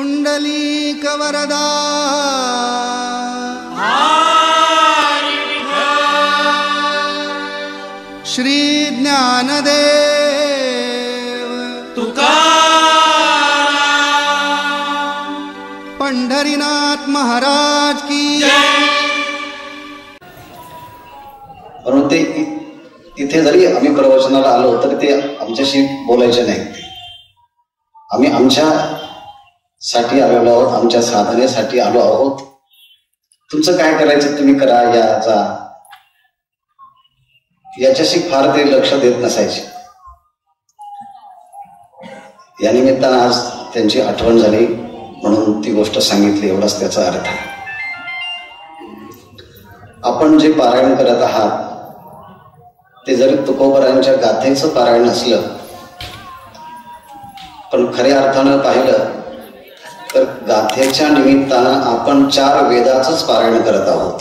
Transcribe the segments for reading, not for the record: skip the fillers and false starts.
पुंडलीक वरदा श्री ज्ञानदेव तुकाराम पंढरीनाथ महाराज की म्हणून ते इथे जरी आम्ही प्रवचनाला आलो तर ते आमच्याशी बोलायचे नाही. आम्ही आमच्यासाठी आलेलो आहोत, आमच्या साधनेसाठी आलो आहोत. तुमचं काय करायचं तुम्ही करा, या जा, याच्याशी फार ते लक्ष देत नसायचे. या निमित्तानं आज त्यांची आठवण झाली म्हणून ती गोष्ट सांगितली, एवढाच त्याचा अर्थ आहे. आपण जे पारायण करत आहात ते जरी तुकोबरायांच्या गाथेचं पारायण असलं, पण खऱ्या अर्थानं पाहिलं तर गाथेच्या निमित्तानं आपण 4 वेदाचंच पारायण करत आहोत.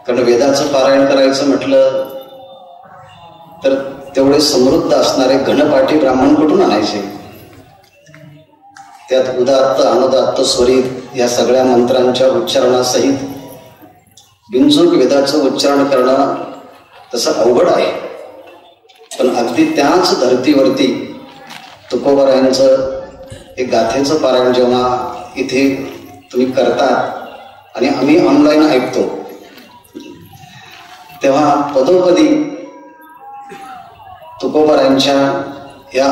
कारण वेदाचं पारायण करायचं म्हटलं तर तेवढे समृद्ध असणारे घनपाठी ब्राह्मण कुठून आणायचे? त्यात उदात्त अनुदात्त स्वरित या सगळ्या मंत्रांच्या उच्चारणासहित बिनचूक वेदाचं उच्चारण करणं तसं अवघड आहे. पण अगदी त्याच धर्तीवरती तुकोबरायांचं हे गाथेचं पारायण जेव्हा इथे तुम्ही करतात आणि आम्ही ऑनलाईन ऐकतो, तेव्हा पदोपदी तुकोबरायांच्या या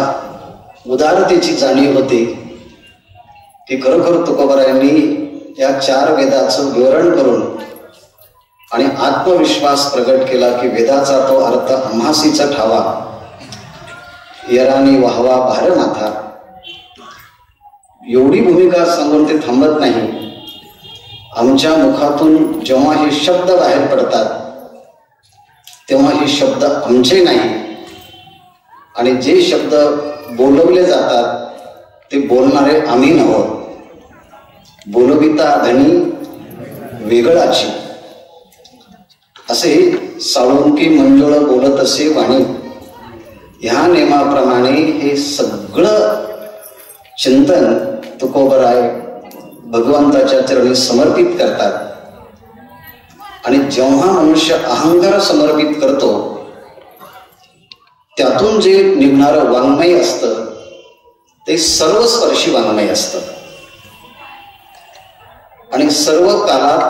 उदारतेची जाणीव होते की खरोखर तुकोबरायांनी या 4 वेदाचं विवरण करून आणि आत्मविश्वास प्रगट केला की वेदाचा तो अर्थ आम्हासीचा ठावा, यरानी वाहवा भारनाथा. एवढी भूमिका सांगून ते थांबत नाही. आमच्या मुखातून जेव्हा हे शब्द बाहेर पडतात तेव्हा हे शब्द आमचे नाही, आणि जे शब्द बोलवले जातात ते बोलणारे आम्ही नव्हत. बोलविता धनी वेगळाची, असे साळुंकी मंजुळ बोलत असे वाणी. ह्या नेमाप्रमाणे हे सगळं चिंतन तुकोबराय भगवंताच्या चरणी समर्पित करतात. आणि जेव्हा मनुष्य अहंकार समर्पित करतो त्यातून जे निघणारं वाङ्मय असतं ते सर्वस्पर्शी वाङ्मय असतं, आणि सर्व काळात,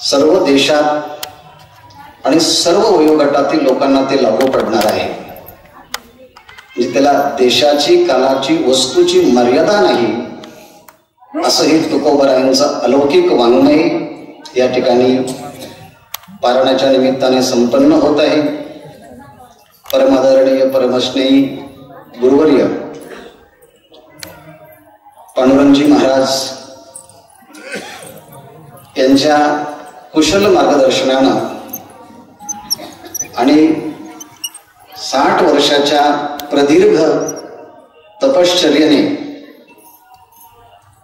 सर्व देशात आणि सर्व वयोगटातील लोकांना ते लागू पडणार आहे. म्हणजे त्याला देशाची, कालाची, वस्तूची मर्यादा नाही, असं हे तुकोबरायांचं अलौकिक वाङ्मय या ठिकाणी पारणाच्या निमित्ताने संपन्न होत आहे. परमादरणीय परमस्नेही गुरुवर्य पांडुरंगजी महाराज यांच्या कुशल मार्गदर्शनानं आणि 60 वर्षाच्या प्रदीर्घ तपश्चर्येने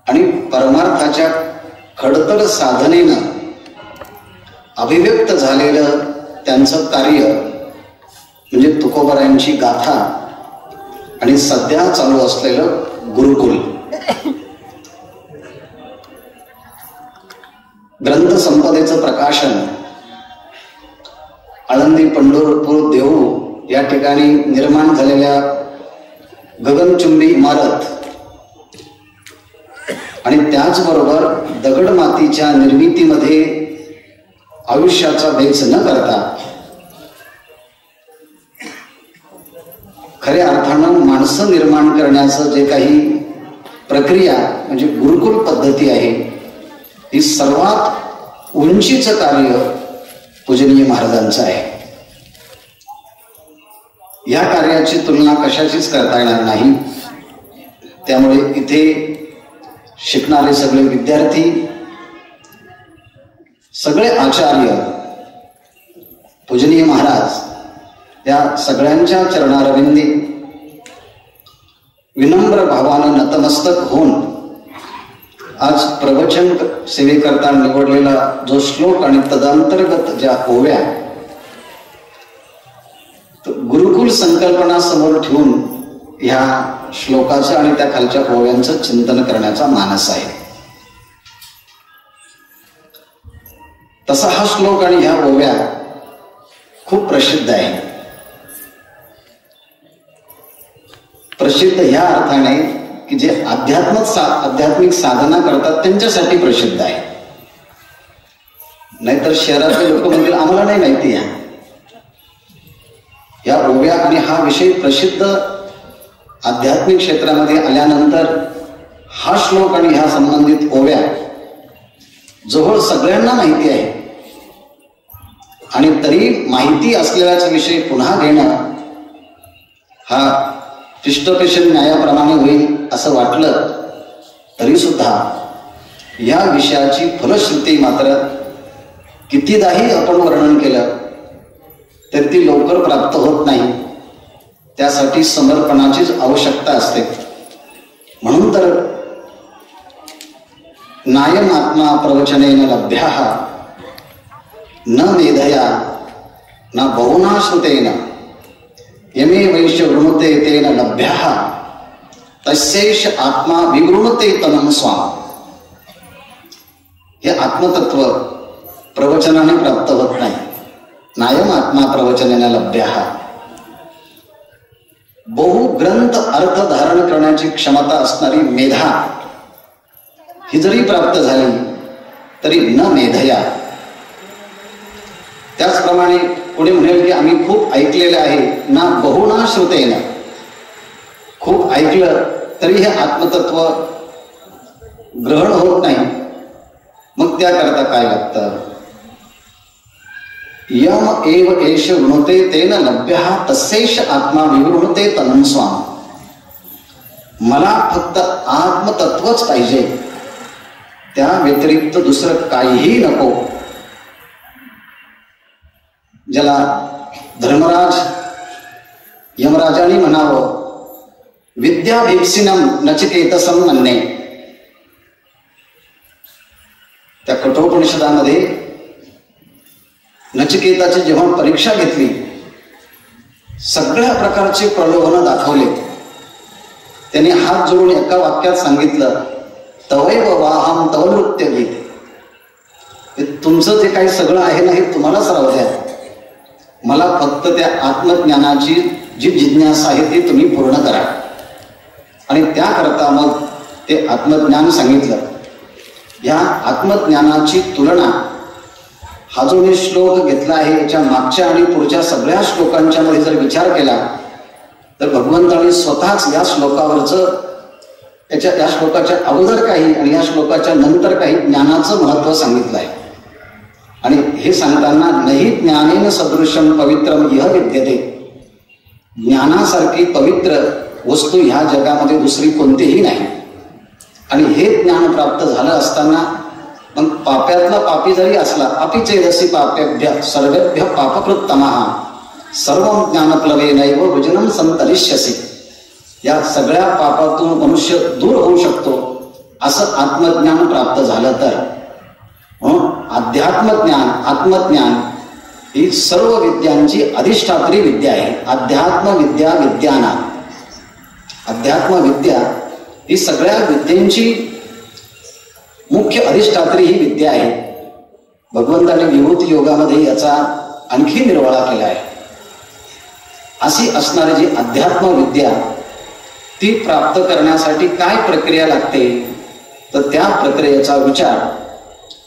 आणि परमार्थाच्या खडतर साधनेनं अभिव्यक्त झालेलं त्यांचं कार्य म्हणजे तुकोबरायांची गाथा आणि सध्या चालू असलेलं गुरुकुल. ग्रंथ संपदेचं प्रकाशन आळंदी पंढरपूर देहू या ठिकाणी निर्माण झालेल्या गगनचुंबी इमारत आणि त्याचबरोबर दगडमातीच्या निर्मितीमध्ये आयुष्याचा वेच न करता खऱ्या अर्थानं माणसं निर्माण करण्याचं जे काही प्रक्रिया म्हणजे गुरुकुल पद्धती आहे, ही सर्वात उंचीचं कार्य पूजनीय महाराजांचं आहे. या कार्याची तुलना कशाचीच करता येणार नाही. त्यामुळे इथे शिकणारे सगळे विद्यार्थी, सगळे आचार्य, पूजनीय महाराज या सगळ्यांच्या चरणारविंदी विनम्र भावानं नतमस्तक होऊन आज प्रवचन सेवेकरता निवडलेला जो श्लोक आणि तदंतर्गत ज्या ओव्या गुरुकुल संकल्पना समोर ठेवून ह्या श्लोकाचं आणि त्या खालच्या ओव्यांचं चिंतन करण्याचा मानस आहे. तसा हा श्लोक आणि ह्या ओव्या खूप प्रसिद्ध आहे. प्रसिद्ध ह्या अर्थाने की जे आध्यात्मिक साधना करतात त्यांच्यासाठी प्रसिद्ध आहे. नाहीतर शहरातले लोक म्हणतील आम्हाला नाही माहिती आहे. या ओव्या आणि हा विषय प्रसिद्ध आध्यात्मिक क्षेत्रामध्ये आल्यानंतर हा श्लोक आणि ह्या संबंधित ओव्या जवळ सगळ्यांना माहिती आहे आणि तरी माहिती असलेल्याचा विषय पुन्हा घेणं हा पिष्टपेशन न्यायाप्रमाणे होईल असं वाटलं तरी सुद्धा या विषयाची फलश्रुती मात्र कितीदाही आपण वर्णन केलं तर ती लवकर प्राप्त होत नाही. त्यासाठी समर्पणाचीच आवश्यकता असते. म्हणून तर नायम आत्मा प्रवचनेन लभ्यः न मेधया न बहुना श्रुतेन यमे वैश्य वृणुते तेन लभ्यः तस्यैष आत्मा विवृणुते तनं स्वाम. हे आत्मतत्व प्रवचनाने प्राप्त होत नाही. नायम आत्मा प्रवचनेन लभ्यः. बहुग्रंथ अर्थ धारण करण्याची क्षमता असणारी मेधा ही जरी प्राप्त झाली तरी न मेधया. त्याचप्रमाणे कोणी म्हणेल की आम्ही खूप ऐकलेलं आहे ना बहुना श्रुतेन. खूप ऐकलं तरी हे आत्मतत्व ग्रहण होत नाही. मग त्याकरता काय लागतं? यम एव एष वृणुते तेन लभ्यः तस्यैष आत्मा विवृणुते तनं स्वाम. मला फक्त आत्मतत्वच पाहिजे, त्या व्यतिरिक्त दुसरं काहीही नको. ज्याला धर्मराज यमराजाने म्हणावं विद्याभीप्सिनम नचिकेतसं मन्ये. त्या कठोपनिषदामध्ये नचिकेताची जेव्हा परीक्षा घेतली, सगळ्या प्रकारचे प्रलोभन दाखवले. त्यांनी हात जोडून एका वाक्यात सांगितलं तवैव वाहम तव नृत्य गीत. तुमचं जे काही सगळं आहे ना हे तुम्हालाच राहू द्या, मला फक्त त्या आत्मज्ञानाची जी जिज्ञासा आहे ती तुम्ही पूर्ण करा. आणि त्याकरता मग ते आत्मज्ञान सांगितलं. या आत्मज्ञानाची तुलना हा जो मी श्लोक घेतला आहे याच्या मागच्या आणि पुढच्या सगळ्या श्लोकांच्या मध्ये जर विचार केला तर भगवंतांनी स्वतःच या श्लोकावरचं या श्लोकाच्या अगोदर काही आणि या श्लोकाच्या नंतर काही ज्ञानाचं महत्व सांगितलं आहे. आणि हे सांगताना नहि ज्ञानेन सदृशम पवित्रम इह विद्यते. ज्ञानासारखी पवित्र वस्तू ह्या जगामध्ये दुसरी कोणतीही नाही. आणि हे ज्ञान प्राप्त झालं असताना मग पाप्यातला पापी जरी असला अपीचेदसी पापेभ्य सर्वेभ्य पापकृत्तमः सर्व ज्ञानप्लवेनैव वृजनं संतरिष्यसि. या सगळ्या पापातून मनुष्य दूर होऊ शकतो असं आत्मज्ञान प्राप्त झालं तर अध्यात्मज्ञान आत्मज्ञान ही सर्व विद्यांची अधिष्ठात्री विद्या आहे. अध्यात्म विद्या विद्याना. अध्यात्म विद्या ही सगळ्या विद्यांची मुख्य अधिष्ठात्री ही विद्या आहे. भगवंताने विभूती योगामध्ये याचा आणखी निर्वाळा केला आहे. अशी असणारी जी अध्यात्म विद्या ती प्राप्त करण्यासाठी काय प्रक्रिया लागते तर त्या प्रक्रियेचा विचार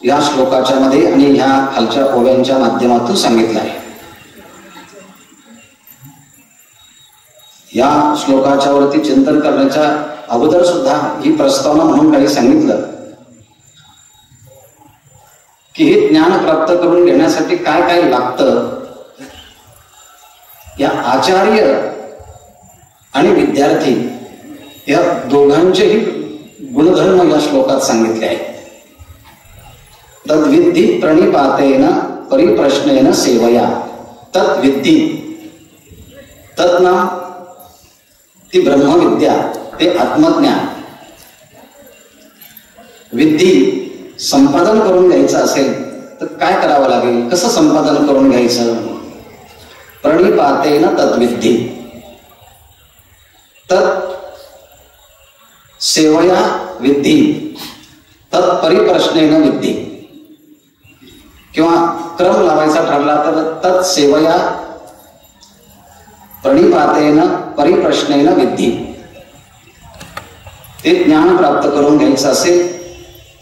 या श्लोकाच्या मध्ये आणि ह्या खालच्या ओव्यांच्या माध्यमातून सांगितला आहे. या श्लोकाच्या वरती चिंतन करण्याच्या अगोदर सुद्धा ही प्रस्तावना म्हणून काही सांगितलं की हे ज्ञान प्राप्त करून घेण्यासाठी काय काय लागतं. या आचार्य आणि विद्यार्थी या दोघांचेही गुणधर्म या श्लोकात सांगितले आहेत. तद्विद्धि प्रणिपातेन परिप्रश्नेन सेवया. तद्विद्धि तत्नाम ती ब्रह्मविद्या ते आत्मज्ञान. विद्धी संपादन करून घ्यायचं असेल तर काय करावं लागेल, कसं संपादन करून घ्यायचं. प्रणिपातेन तद्विद्धि. तत् सेवया विद्धी तत्परिप्रश्नेन विद्धी, किंवा क्रम लावायचा ठरला तर तत् सेवया प्रणिपातेन परिप्रश्नेन विद्धी. ते ज्ञान प्राप्त करून घ्यायचं असेल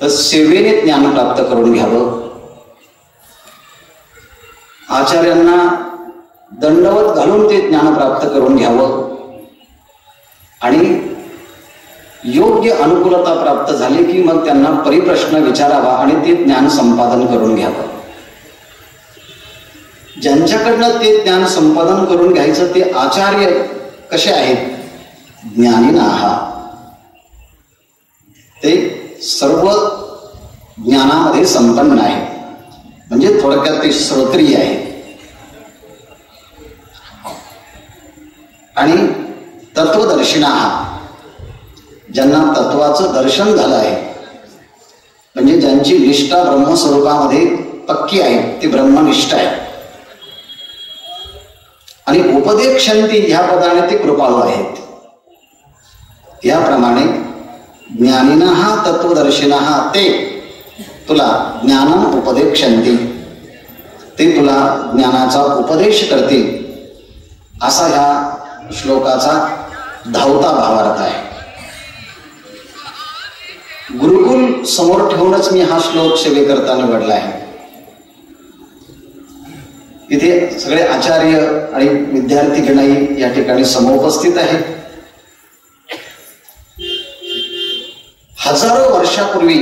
तर सेवेने ज्ञान प्राप्त करून घ्यावं. आचार्यांना दंडवत घालून ते ज्ञान प्राप्त करून घ्यावं आणि योग्य अनुकूलता प्राप्त झाली की मग त्यांना परिप्रश्न विचारावा आणि ते ज्ञान संपादन करून घ्यावं. ज्यांच्याकडनं ते ज्ञान संपादन करून घ्यायचं ते आचार्य कसे आहेत? ज्ञानिनाहा. ते सर्व ज्ञानामध्ये संपन्न आहे, म्हणजे थोडक्यात ते श्रोत्रिय आहे. आणि तत्वदर्शिनाहा, ज्यांना तत्वाचं दर्शन झालं आहे, म्हणजे ज्यांची निष्ठा ब्रह्मस्वरूपामध्ये पक्की आहे, ती ब्रह्मनिष्ठ आहे. आणि उपदेक्षंती ह्या पदाने ते कृपाळू आहेत. याप्रमाणे ज्ञानिनः तत्वदर्शिनः ते तुला ज्ञानम उपदेक्षंती, ते तुला ज्ञानाचा उपदेश करतील, असा ह्या श्लोकाचा धावता भावार्थ आहे. गुरुकुल समोर ठेवूनच मी हा श्लोक सेवेकरता निवडला आहे. इथे सगळे आचार्य आणि विद्यार्थी गणही या ठिकाणी समुपस्थित आहे. हजारो वर्षापूर्वी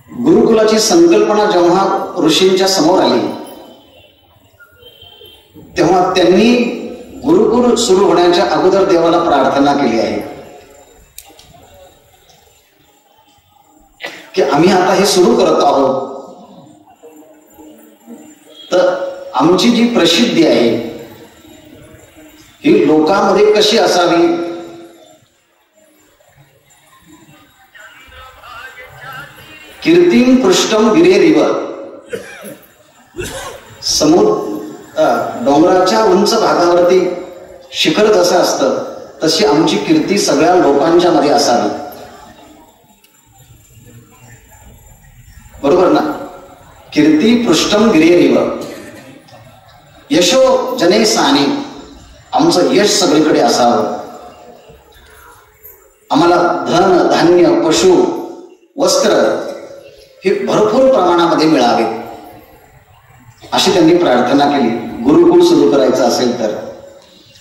गुरुकुलाची संकल्पना जेव्हा ऋषींच्या समोर आली तेव्हा त्यांनी गुरुकुल सुरू होण्याच्या अगोदर देवाला प्रार्थना केली आहे की आम्ही आता हे सुरू करत आहोत, तर आमची जी प्रसिद्धी आहे ही लोकांमध्ये कशी असावी, कीर्तिम पृष्ठम गिरेरिव, डोंगराच्या उंच भागावरती शिखर जसं असतं तशी आमची कीर्ती सगळ्या लोकांच्या मध्ये असावी. बरोबर ना? कीर्ती पृष्ठम गिरेरिव, यशो जने साने, आमचं यश सगळीकडे असावं, आम्हाला धन धान्य पशु वस्त्र हे भरपूर प्रमाणामध्ये मिळावे, अशी त्यांनी प्रार्थना केली गुरुकुल सुरू करायचं असेल तर.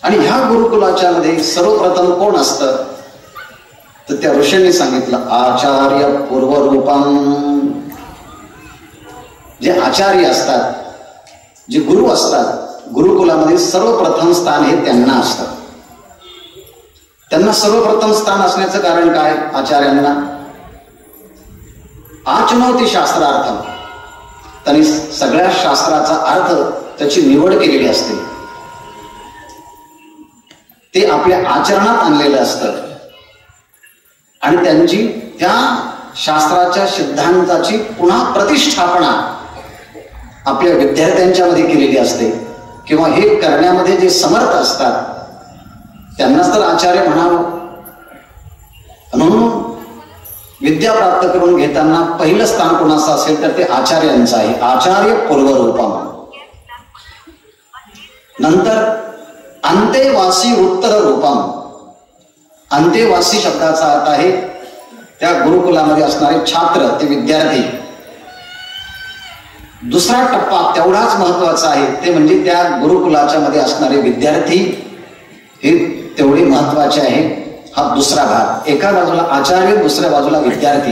आणि ह्या गुरुकुलाच्या मध्ये सर्वप्रथम कोण असतं तर त्या ऋषींनी सांगितलं आचार्य पूर्वरूपम. जे आचार्य असतात, जे गुरु असतात, गुरुकुलामध्ये सर्वप्रथम स्थान हे त्यांना असतं. त्यांना सर्वप्रथम स्थान असण्याचं कारण काय? आचार्यांना आचनोती शास्त्रार्थम, त्यांनी सगळ्या शास्त्राचा अर्थ त्याची निवड केलेली असते, ते आपल्या आचरणात आणलेलं असतं आणि त्यांची त्या शास्त्राच्या सिद्धांताची पुन्हा प्रतिष्ठापना आपल्या विद्यार्थ्यांच्या मध्ये केलेली असते, किंवा हे करण्यामध्ये जे समर्थ असतात त्यांनाच तर आचार्य म्हणावं. म्हणून विद्या प्राप्त करून घेताना पहिलं स्थान कोणाचं असेल तर ते आचार्यांचं आहे. आचार्य पूर्वरूपम. नंतर अंतेवासी उत्तर रूपम. अंतेवासी शब्दाचा अर्थ आहे त्या गुरुकुलामध्ये असणारे छात्र, ते विद्यार्थी. दुसरा टप्पा तेवढाच महत्वाचा आहे, ते म्हणजे त्या गुरुकुलाच्या मध्ये असणारे विद्यार्थी हे तेवढे महत्वाचे आहे. हा दुसरा भाग. एका बाजूला आचार्य, दुसऱ्या बाजूला विद्यार्थी.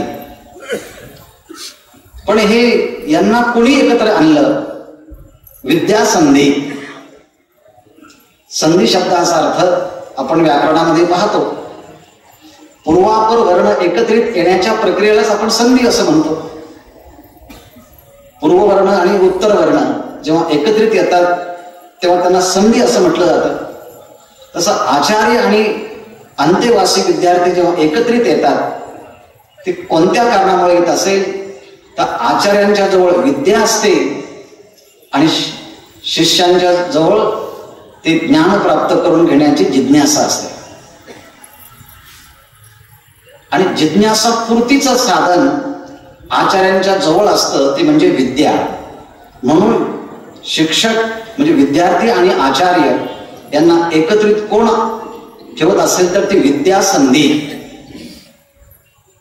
पण हे यांना कोणी एकत्र आणलं? विद्यासंधी. संधी शब्दाचा अर्थ आपण व्याकरणामध्ये पाहतो. पूर्वापर वर्ण एकत्रित येण्याच्या प्रक्रियेलाच आपण संधी असं म्हणतो. पूर्ववर्ण आणि उत्तर वर्ण जेव्हा एकत्रित येतात तेव्हा त्यांना संधी असं म्हटलं जातं. तसं आचार्य आणि अंतेवासी विद्यार्थी जेव्हा एकत्रित येतात ते कोणत्या कारणामुळे येत असेल तर आचार्यांच्या जवळ विद्या असते आणि शिष्यांच्या जवळ ते ज्ञान प्राप्त करून घेण्याची जिज्ञासा असते. आणि जिज्ञासा पूर्तीचं साधन आचार्यांच्या जवळ असतं, ते म्हणजे विद्या. म्हणून शिक्षक म्हणजे विद्यार्थी आणि आचार्य यांना एकत्रित कोण ठेवत असेल तर ती विद्या संधी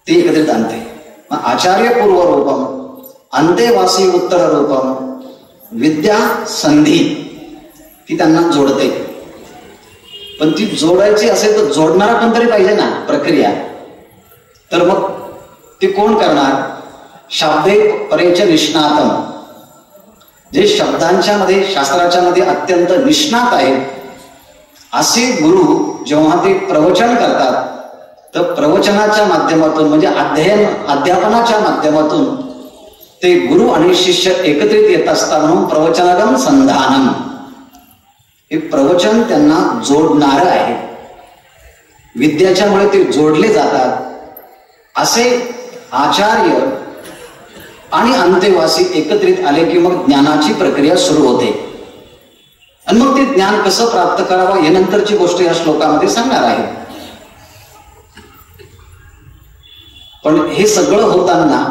ती एकत्रित आणते. आचार्य पूर्व रूपम अंतेवासी उत्तर रूपम विद्या संधी ती त्यांना जोडते. पण ती जोडायची असेल तर जोडणारा पण तरी पाहिजे ना प्रक्रिया. तर मग ते कोण करणार? शाब्दे परेच निष्णातम, जे शब्दांच्या मध्ये शास्त्राच्या मध्ये अत्यंत निष्णात आहेत असे गुरु जेव्हा ते प्रवचन करतात तर प्रवचनाच्या माध्यमातून म्हणजे अध्यापनाच्या माध्यमातून ते गुरु आणि शिष्य एकत्रित येत असतात. म्हणून प्रवचनागम संधानम, हे प्रवचन त्यांना जोडणारं आहे. विद्याच्यामुळे ते जोडले जातात. असे आचार्य आणि अंतेवासी एकत्रित आले की मग ज्ञानाची प्रक्रिया सुरू होते. आणि मग ते ज्ञान कसं प्राप्त करावं हे नंतरची गोष्ट या श्लोकामध्ये सांगणार आहे. पण हे सगळं होताना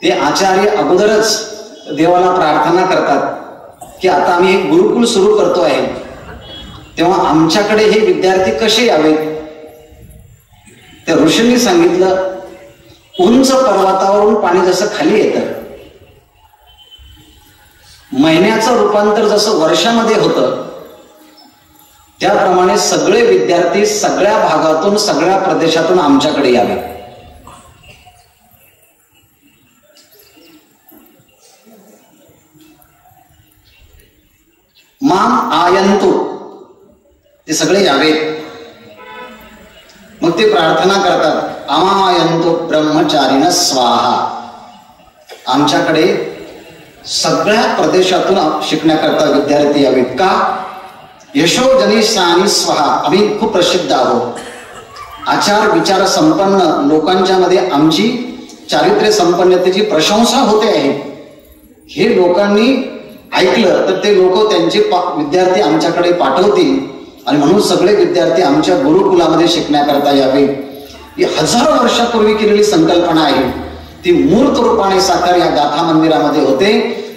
ते आचार्य अगोदरच देवाला प्रार्थना करतात की आता आम्ही एक गुरुकुल सुरू करतो आहे, तेव्हा आमच्याकडे हे विद्यार्थी कसे यावेत. त्या ऋषींनी सांगितलं, उंच पर्वतावरून पाणी जसं खाली येतं, महिन्याचं रूपांतर जसं वर्षामध्ये होतं, त्याप्रमाणे सगळे विद्यार्थी सगळ्या भागातून सगळ्या प्रदेशातून आमच्याकडे यावे. माम आयंतु, ते सगळे यावेत. मग ते प्रार्थना करतात, अमायंतो ब्रह्मचारिण स्वाहा, आमच्याकडे सगळ्या प्रदेशातून शिकण्याकरता विद्यार्थी यावेत. का? यशो जनिशानी स्वाहा, आम्ही खूप प्रसिद्ध आहोत. आचार विचार संपन्न लोकांच्या मध्ये आमची चारित्र्य संपन्नतेची प्रशंसा होते आहे. हे लोकांनी ऐकलं तर ते लोक त्यांचे विद्यार्थी आमच्याकडे पाठवतील आणि म्हणून सगळे विद्यार्थी आमच्या गुरुकुलामध्ये शिकण्याकरता यावे. ही हजारो वर्षापूर्वी केलेली संकल्पना आहे, ती मूर्त रूपाने साकार या गाथा मंदिरामध्ये होते.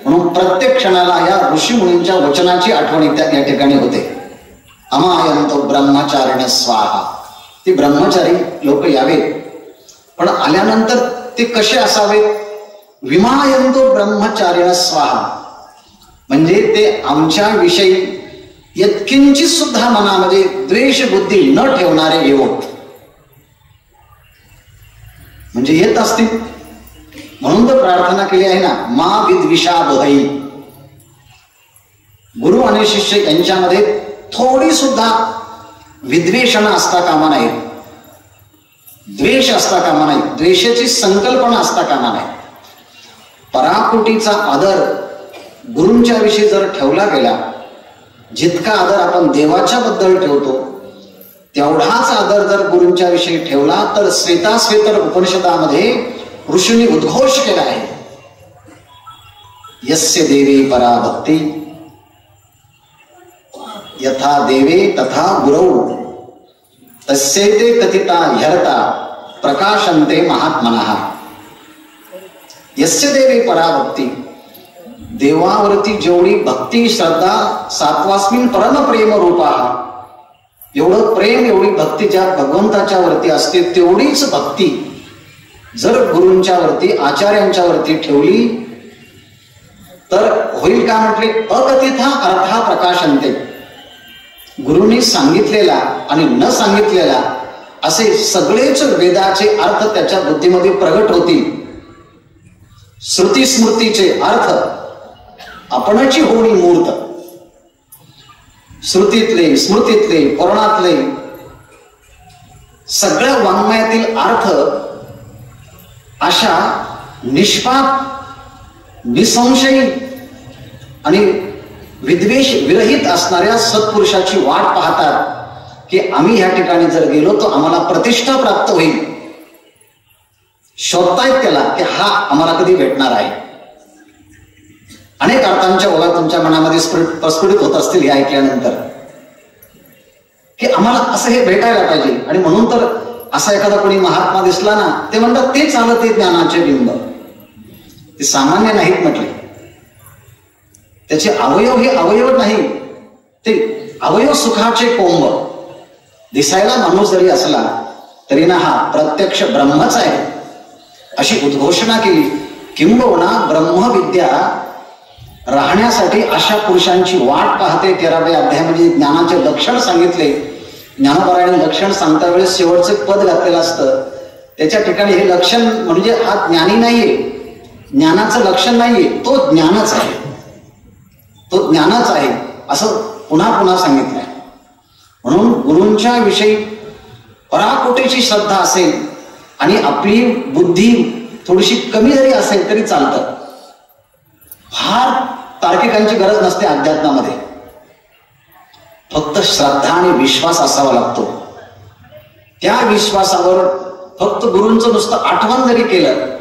म्हणून प्रत्येक क्षणाला या ऋषी मुनींच्या वचनाची आठवण या ठिकाणी होते. अमायंतो ब्रह्मचारिण स्वाहा, ते ब्रह्मचारी लोक यावे. पण आल्यानंतर ते कसे असावेत? विमायंतो ब्रह्मचारिण स्वाहा, म्हणजे ते आमच्या विषयी यत्किंचित सुद्धा मनामध्ये द्वेष बुद्धी न ठेवणारे येवोत. म्हणजे येत असतील म्हणून तर प्रार्थना केली आहे ना, मा विद्विषाबोधई. गुरु आणि शिष्य यांच्यामध्ये थोडी सुद्धा विद्वेषण असता कामा नाही, द्वेष असता कामा नाही, द्वेषाची संकल्पना असता कामा नाही. पराकुटीचा आदर गुरूंच्या विषयी जर ठेवला गेला, जितका आदर आपण देवाच्या बद्दल ठेवतो तेवढाच आदर जर गुरूंच्या विषयी ठेवला तर श्वेताश्वेतर उपनिषदामध्ये ऋषींनी उद्घोष केला आहे, यस्य देवे परा भक्ती यथा देवे तथा गुरौ तस्यैते कथिता ह्यर्ता प्रकाशन्ते महात्मनः. यस्य देवे परा भक्ती, देवावरती जेवढी भक्ती श्रद्धा सात्वास्मिन परम प्रेम रूपा, एवढं प्रेम एवढी भक्ती ज्या भगवंताच्या वरती असते तेवढीच भक्ती जर गुरूंच्या वरती आचार्यांच्या वरती ठेवली तर होईल का? म्हटले अकथिता अर्था प्रकाशन्ते, गुरूंनी सांगितलेला आणि न सांगितलेला असे सगळेच वेदाचे अर्थ त्याच्या बुद्धीमध्ये प्रगट होतील. श्रुती स्मृतीचे अर्थ आपणची होणी मूर्त, श्रुतीतले स्मृतीतले पुराणातले सगळ्या वाङ्मयातील अर्थ अशा निष्पाप निसंशयी आणि विद्वेष विरहित असणाऱ्या सत्पुरुषाची वाट पाहतात की आम्ही ह्या ठिकाणी जर गेलो तर आम्हाला प्रतिष्ठा प्राप्त होईल. शोधतायत त्याला की हा आम्हाला कधी भेटणार आहे. अनेक अर्थांच्या ओघा तुमच्या मनामध्ये प्रस्फुटित होत असतील हे ऐकल्यानंतर. की आम्हाला असं हे भेटायला पाहिजे. आणि म्हणून तर असा एखादा कोणी महात्मा दिसला ना, ते म्हणतात ते चालत ते ज्ञानाचे बिंब. ते सामान्य नाहीत म्हटले. त्याचे अवयव हे अवयव नाही, ते अवयव सुखाचे कोंब. दिसायला माणूस जरी असला तरी ना हा प्रत्यक्ष ब्रह्मच आहे अशी उद्घोषणा केली. किंबहुना ब्रह्मविद्या राहण्यासाठी अशा पुरुषांची वाट पाहते. 13व्या अध्यायामध्ये ज्ञानाचे लक्षण सांगितले. ज्ञानोबराने लक्षण सांगता वेळेस शेवटचे पद घातलेलं असतं. त्याच्या ठिकाणी हे लक्षण म्हणजे हा ज्ञानी नाहीये, ज्ञानाचं लक्षण नाहीये, तो ज्ञानच आहे, तो ज्ञानच आहे असं पुन्हा पुन्हा सांगितलंय. म्हणून गुरूंच्या विषयी पराकोटीची श्रद्धा असेल आणि आपली बुद्धी थोडीशी कमी जरी असेल तरी चालतं. फार तार्किकांची गरज नसते अध्यात्मामध्ये. फक्त श्रद्धा आणि विश्वास असावा लागतो. त्या विश्वासावर फक्त गुरूंचं नुसतं आठवण जरी केलं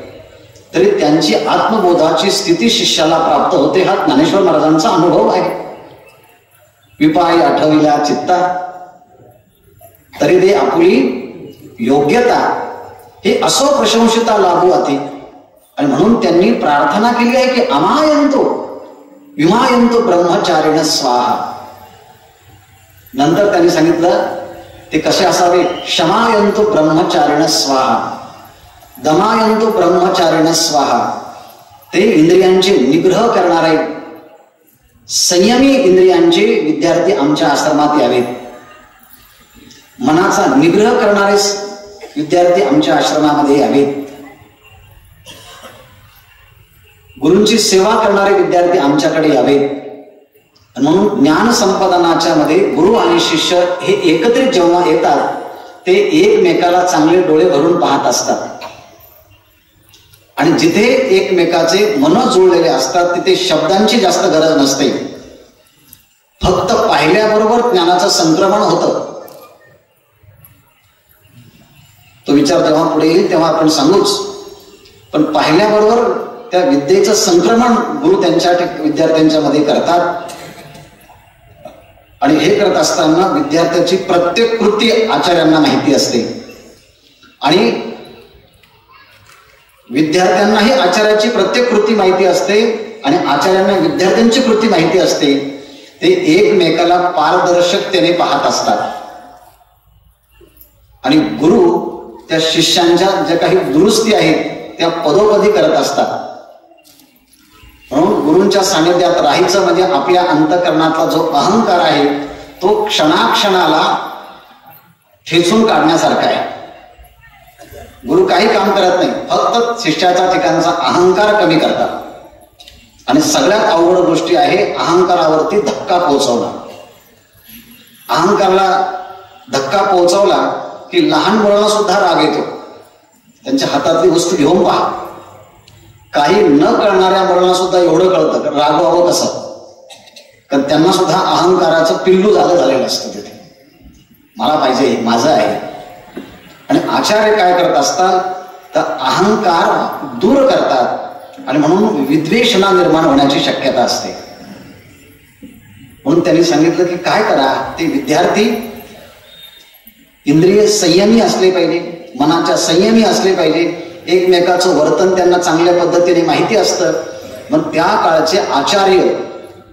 तरी त्यांची आत्मबोधाची स्थिती शिष्याला प्राप्त होते. हा ज्ञानेश्वर महाराजांचा अनुभव आहे. विपाई आठविला चित्ता तरी दे आपुली योग्यता, हे असो प्रशंसिता लागू आते. आणि म्हणून त्यांनी प्रार्थना केली आहे की अमायंतो विमायंतो ब्रह्मचारिण स्वाहा. नंतर त्यांनी सांगितलं ते कसे असावे. क्षमायंतो ब्रह्मचारिण स्वाहा, दमायंतो ब्रह्मचारिण स्वाहा. ते इंद्रियांचे निग्रह करणारे संयमी इंद्रियांचे विद्यार्थी आमच्या आश्रमात यावेत. मनाचा निग्रह करणारे विद्यार्थी आमच्या आश्रमामध्ये यावेत. गुरूंची सेवा करणारे विद्यार्थी आमच्याकडे यावेत. म्हणून ज्ञान संपादनाच्या मध्ये गुरु आणि शिष्य हे एकत्रित जेव्हा येतात ते एकमेकाला चांगले डोळे भरून पाहत असतात. आणि जिथे एकमेकाचे मन जुळलेले असतात तिथे शब्दांची जास्त गरज नसते. फक्त पाहिल्याबरोबर ज्ञानाचं संक्रमण होतं. तो विचार जेव्हा पुढे येईल तेव्हा आपण सांगूच. पण पाहिल्याबरोबर त्या विद्येचं संक्रमण गुरु त्यांच्या विद्यार्थ्यांच्या मध्ये करतात. आणि हे करत असताना विद्यार्थ्याची प्रत्येक कृती आचार्यांना माहिती असते आणि विद्यार्थ्यांनाही आचार्याची प्रत्येक कृती माहिती असते आणि आचार्यांना विद्यार्थ्यांची कृती माहिती असते. ते एकमेकाला पारदर्शकतेने पाहत असतात. आणि गुरु त्या शिष्यांच्या ज्या काही दुरुस्ती आहेत त्या पदोपदी करत असतात. म्हणून गुरूंच्या सानिध्यात राहायचं म्हणजे आपल्या अंतःकरणातला जो अहंकार आहे तो क्षणाक्षणाला ठेचून काढण्यासारखा आहे. गुरु काही काम करत नाही, फक्त शिष्याच्या ठिकाणचा अहंकार कमी करतात. आणि सगळ्यात अवघड गोष्टी आहे अहंकारावरती धक्का पोहोचवणं. अहंकाराला धक्का पोहोचवला की लहान मुलांना सुद्धा राग येतो. त्यांच्या हातातली वस्तू घेऊन पहा. काही न कळणाऱ्या मुलांना सुद्धा एवढं कळतं रागवावं कसं, कारण त्यांना सुद्धा अहंकाराचं पिल्लू झालेलं असतं. तिथे मला पाहिजे, माझं आहे. आणि आचार्य काय करत असतात तर अहंकार दूर करतात आणि म्हणून विद्वेषणा निर्माण होण्याची शक्यता असते. म्हणून त्यांनी सांगितलं की काय करा, ते विद्यार्थी इंद्रिय संयमी असले पाहिजे, मनाच्या संयमी असले पाहिजे. एकमेकाचं वर्तन त्यांना चांगल्या पद्धतीने माहिती असतं. मग त्या काळचे आचार्य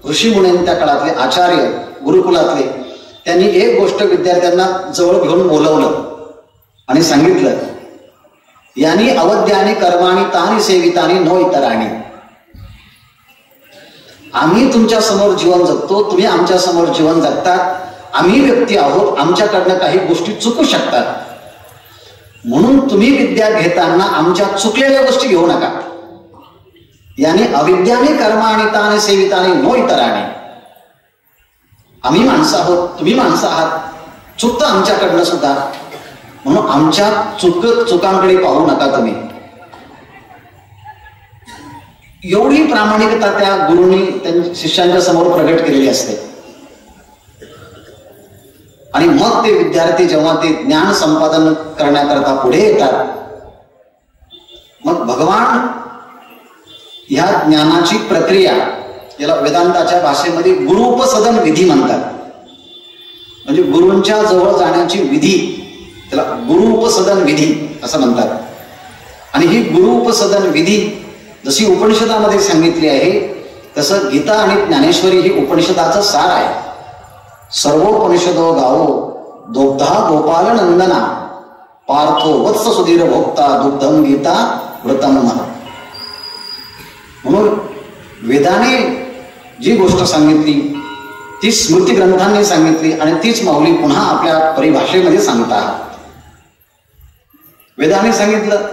ऋषीमुनी, त्या काळातले आचार्य गुरुकुलातले, त्यांनी एक गोष्ट विद्यार्थ्यांना जवळ घेऊन बोलवलं आणि सांगितलं यांनी अवद्यानी कर्माणी तानी सेवितानी नो इतराणी. आम्ही तुमच्या समोर जीवन जगतो, तुम्ही आमच्या समोर जीवन जगतात. आम्ही व्यक्ती आहोत, आमच्याकडनं काही गोष्टी चुकू शकतात. म्हणून तुम्ही विद्या घेताना आमच्या चुकलेल्या गोष्टी घेऊ नका. यानी अविद्याने कर्माणी ताने सेविताने नो इतराने. आम्ही माणसं आहोत, तुम्ही माणसं आहात, चुकतं आमच्याकडनं सुद्धा. म्हणून आमच्या चुकांकडे पाहू नका तुम्ही. एवढी प्रामाणिकता त्या गुरुंनी त्यांच्या शिष्यांच्या समोर प्रगट केलेली असते. आणि मग ते विद्यार्थी जेव्हा ते ज्ञान संपादन करण्याकरता पुढे येतात, मग भगवान ह्या ज्ञानाची प्रक्रिया, याला वेदांताच्या भाषेमध्ये गुरुपसदन विधी म्हणतात. म्हणजे गुरूंच्या जवळ जाण्याची विधी, त्याला गुरु उपसदन विधी असं म्हणतात. आणि ही गुरु उपसदन विधी जशी उपनिषदामध्ये सांगितली आहे तसं गीता आणि ज्ञानेश्वरी ही उपनिषदाचं सार आहे. सर्वोपनिषदो गावो दोग्धा गोपाल नंदना पार्थो वत्स सुधीर भोक्ता दुग्धम गीता व्रतम महा. म्हणून वेदाने जी गोष्ट सांगितली ती स्मृती ग्रंथांनी सांगितली आणि तीच माऊली पुन्हा आपल्या परिभाषेमध्ये सांगतात. वेदाने सांगितलं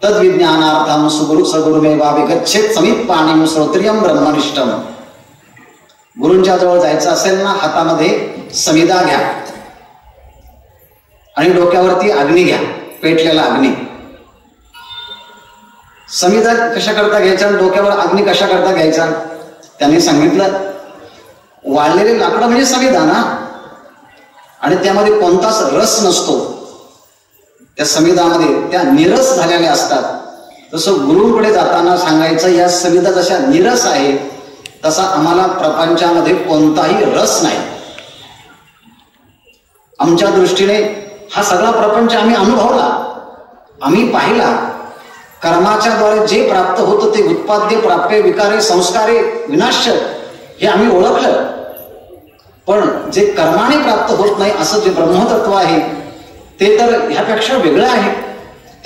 तद्विज्ञानार्थम सुगुरु सगुरुमेवाभिगच्छेत समीपाणिं श्रोत्रियं ब्रह्मनिष्ठम. गुरूंच्या जवळ जायचं असेल ना, हातामध्ये समिधा घ्या आणि डोक्यावरती अग्नी घ्या, पेटलेला अग्नी. समिधा कशा करता घ्यायचा, डोक्यावर अग्नी कशा करता घ्यायचा? त्यांनी सांगितलं वाळलेले लाकडं म्हणजे समिधा ना, आणि त्यामध्ये कोणताच रस नसतो. त्या समिधामध्ये त्या निरस झालेल्या असतात. तसं गुरूंकडे जाताना सांगायचं या समिधा जशा निरस आहे तसा आम्हाला प्रपंचामध्ये कोणताही रस नाही. आमच्या दृष्टीने हा सगळा प्रपंच आम्ही अनुभवला, आम्ही पाहिला. कर्माच्या द्वारे जे प्राप्त होतं ते उत्पाद्य प्राप्य विकारे संस्कारे विनाश्य हे आम्ही ओळखलं. पण जे कर्माने प्राप्त होत नाही असं जे ब्रह्मतत्व आहे ते तर ह्यापेक्षा वेगळं आहे.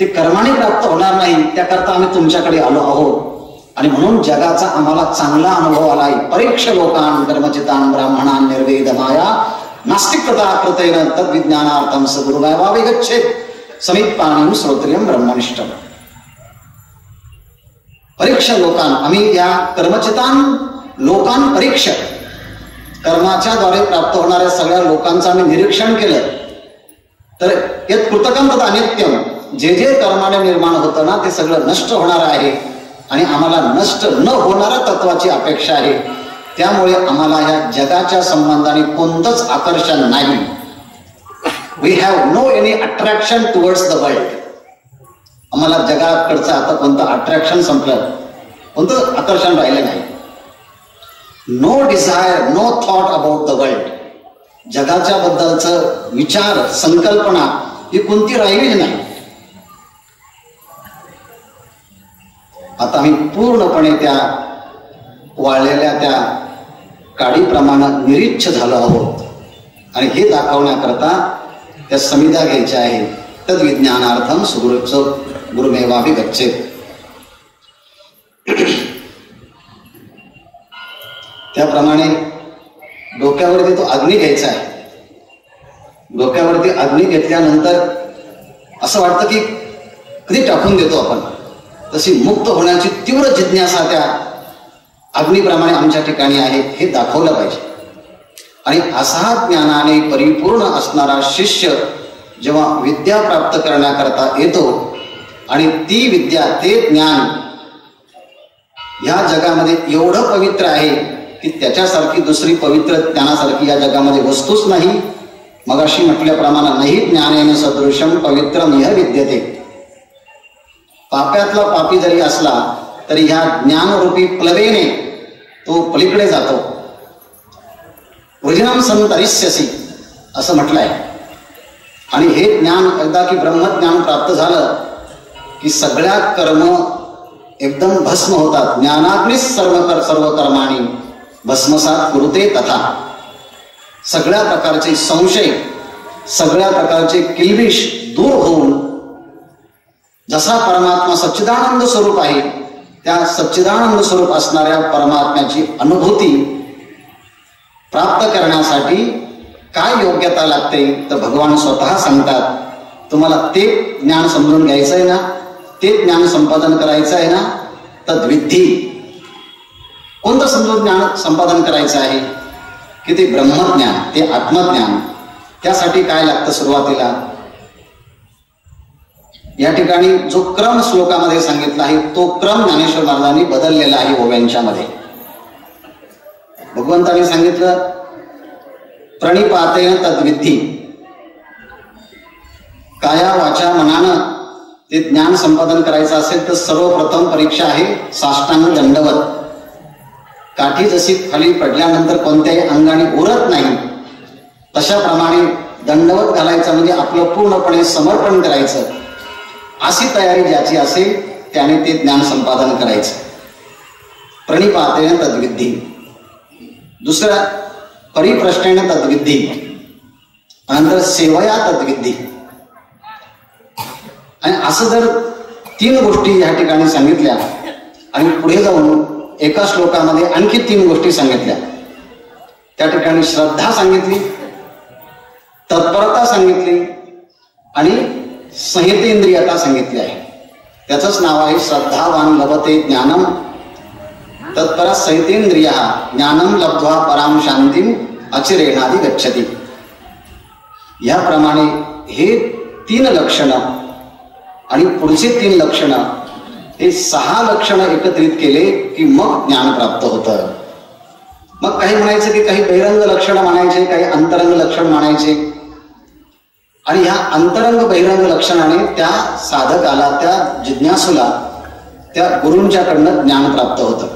ते कर्माने प्राप्त होणार नाही, त्याकरता आम्ही तुमच्याकडे आलो आहोत. आणि म्हणून जगाचा आम्हाला चांगला अनुभव आलाय. परीक्ष लोकान कर्मचितान ब्राह्मणान निर्वेद माया नास्तिकता कृतेन तद्विज्ञानार्थम सगुरुमेवाभिगच्छेत समीपाणिं श्रोत्रियं ब्रह्मनिष्ठम. परीक्ष लोकान, आम्ही या कर्मचितान लोकान परीक्ष, कर्माच्या द्वारे प्राप्त होणाऱ्या सगळ्या लोकांचं आम्ही निरीक्षण केलं. तर यत् कृतकं तत् अनित्यम, जे जे कर्माने निर्माण होतं ना ते सगळं नष्ट होणार आहे आणि आम्हाला नष्ट न होणाऱ्या तत्वाची अपेक्षा आहे. त्यामुळे आम्हाला ह्या जगाच्या संबंधाने कोणतंच आकर्षण नाही. We have no any attraction towards the world. आम्हाला जगाकडचं आता कोणतं अट्रॅक्शन संपलं, कोणतं आकर्षण राहिलं नाही. No desire no thought about the world. जगाच्या बद्दलचं विचार संकल्पना ही कोणती राहिली नाही. आता आम्ही पूर्णपणे त्या वाळलेल्या त्या काडीप्रमाणे निरीच्छ झालो आहोत. आणि हे दाखवण्याकरता त्या समिधा घ्यायच्या आहे. तद्विज्ञानार्थम गुरुमेवाभिगच्छेत. त्याप्रमाणे डोक्यावरती तो अग्नी घ्यायचा आहे. डोक्यावरती अग्नी घेतल्यानंतर असं वाटतं की कधी टाकून देतो आपण. तशी मुक्त होण्याची तीव्र जिज्ञासा त्या अग्निप्रमाणे आमच्या ठिकाणी आहे, हे दाखवलं पाहिजे. आणि असा ज्ञानाने परिपूर्ण असणारा शिष्य जेव्हा विद्या प्राप्त करण्याकरता येतो आणि ती विद्या ते ज्ञान ह्या जगामध्ये एवढं पवित्र आहे की त्याच्यासारखी दुसरी पवित्र ज्ञानासारखी या जगामध्ये वस्तूच नाही. मगाशी म्हटल्याप्रमाणे नाही ज्ञानेन सदृशम पवित्रम इह विद्यते. पाप्यातला पापी जरी असला तरी ह्या ज्ञानरूपी प्लवेने तो पलीकडे जातो. वृजनम संतरिष्यसी असं म्हटलंय. आणि हे ज्ञान एकदा की ब्रह्मज्ञान प्राप्त झालं की सगळ्या कर्म एकदम भस्म होतात. ज्ञानाग्नीच सर्व कर्माणी भस्मसात कुरुते तथा. सगळ्या प्रकारचे संशय, सगळ्या प्रकारचे किल्बिष दूर होऊन जसा परमात्मा सच्चिदानंद स्वरूप आहे त्या सच्चिदानंद स्वरूप असणाऱ्या परमात्म्याची अनुभूती प्राप्त करण्यासाठी काय योग्यता लागते तर भगवान स्वतः सांगतात, तुम्हाला ते ज्ञान समजून घ्यायचं आहे ना, ते ज्ञान संपादन करायचं आहे ना, तद्विधी. कोणतं समजून ज्ञान संपादन करायचं आहे की ते ब्रह्मज्ञान, ते आत्मज्ञान. त्यासाठी काय लागतं सुरुवातीला? या ठिकाणी जो क्रम श्लोकामध्ये सांगितला आहे तो क्रम ज्ञानेश्वर महाराजांनी बदललेला आहे ओव्यांच्या मध्ये. भगवंतांनी सांगितलं प्रणिपातेन तद्विधी. काया वाचा मनानं ते ज्ञान संपादन करायचं असेल तर सर्वप्रथम परीक्षा आहे साष्टांग दंडवत. काठी जशी खाली पडल्यानंतर कोणत्याही अंगाने उरत नाही तशाप्रमाणे दंडवत घालायचं म्हणजे आपलं पूर्णपणे समर्पण करायचं, अशी तयारी ज्याची असेल त्याने ते ज्ञान संपादन करायचं. प्रणिपातेन तद्विद्धी. दुसरा परिप्रश्नेन तद्विद्धी. नंतर सेवया तद्विद्धी. आणि असं जर 3 गोष्टी या ठिकाणी सांगितल्या आणि पुढे जाऊन एका श्लोकामध्ये आणखी 3 गोष्टी सांगितल्या. त्या ठिकाणी श्रद्धा सांगितली, तत्परता सांगितली आणि संहितेंद्रियता सांगितली आहे. त्याचंच नाव आहे श्रद्धावान लभते ज्ञानम तत्पर संहितेंद्रिय ज्ञानम लब्ध्वा पराम शांतीम अचिरेणादि गच्छति. याप्रमाणे हे 3 लक्षणं आणि पुढचे 3 लक्षणं, हे 6 लक्षणं एकत्रित केले की मग ज्ञान प्राप्त होतं. मग काही म्हणायचं की काही बहिरंग लक्षणं म्हणायचे, काही अंतरंग लक्षण म्हणायचे. आणि ह्या अंतरंग बहिरंग लक्षणाने त्या साधकाला, त्या जिज्ञासूला, त्या गुरूंच्याकडनं ज्ञान प्राप्त होतं.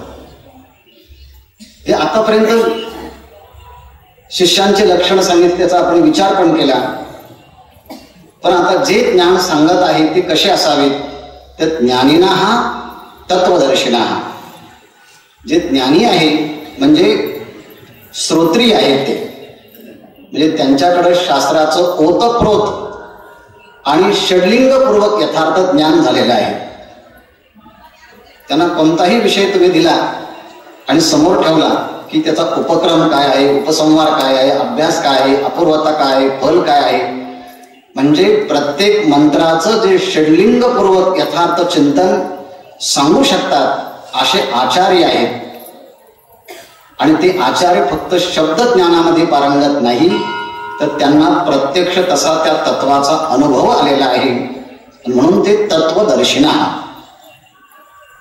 हे आतापर्यंत शिष्यांचे लक्षण सांगितले, त्याचा आपण विचार पण केला. पण आता जे ज्ञान सांगत आहे ते कसे असावेत, तर ज्ञानिना हा तत्वदर्शिना हा. जे ज्ञानी आहे म्हणजे श्रोत्री आहेत ते, म्हणजे त्यांच्याकडे शास्त्राचं ओतप्रोत आणि षड्लिंगपूर्वक यथार्थ ज्ञान झालेलं आहे. त्यांना कोणताही विषय तुम्ही दिला आणि समोर ठेवला की त्याचा उपक्रम काय आहे, उपसंहार काय आहे, अभ्यास काय आहे, अपूर्वता काय आहे, फल काय आहे, म्हणजे प्रत्येक मंत्राचं जे षड्लिंगपूर्वक यथार्थ चिंतन सांगू शकतात असे आचार्य आहेत. आणि ते आचार्य फक्त शब्द ज्ञानामध्ये पारंगत नाही, तर त्यांना प्रत्यक्ष तसा त्या तत्वाचा अनुभव आलेला आहे. म्हणून ते तत्वदर्शिना,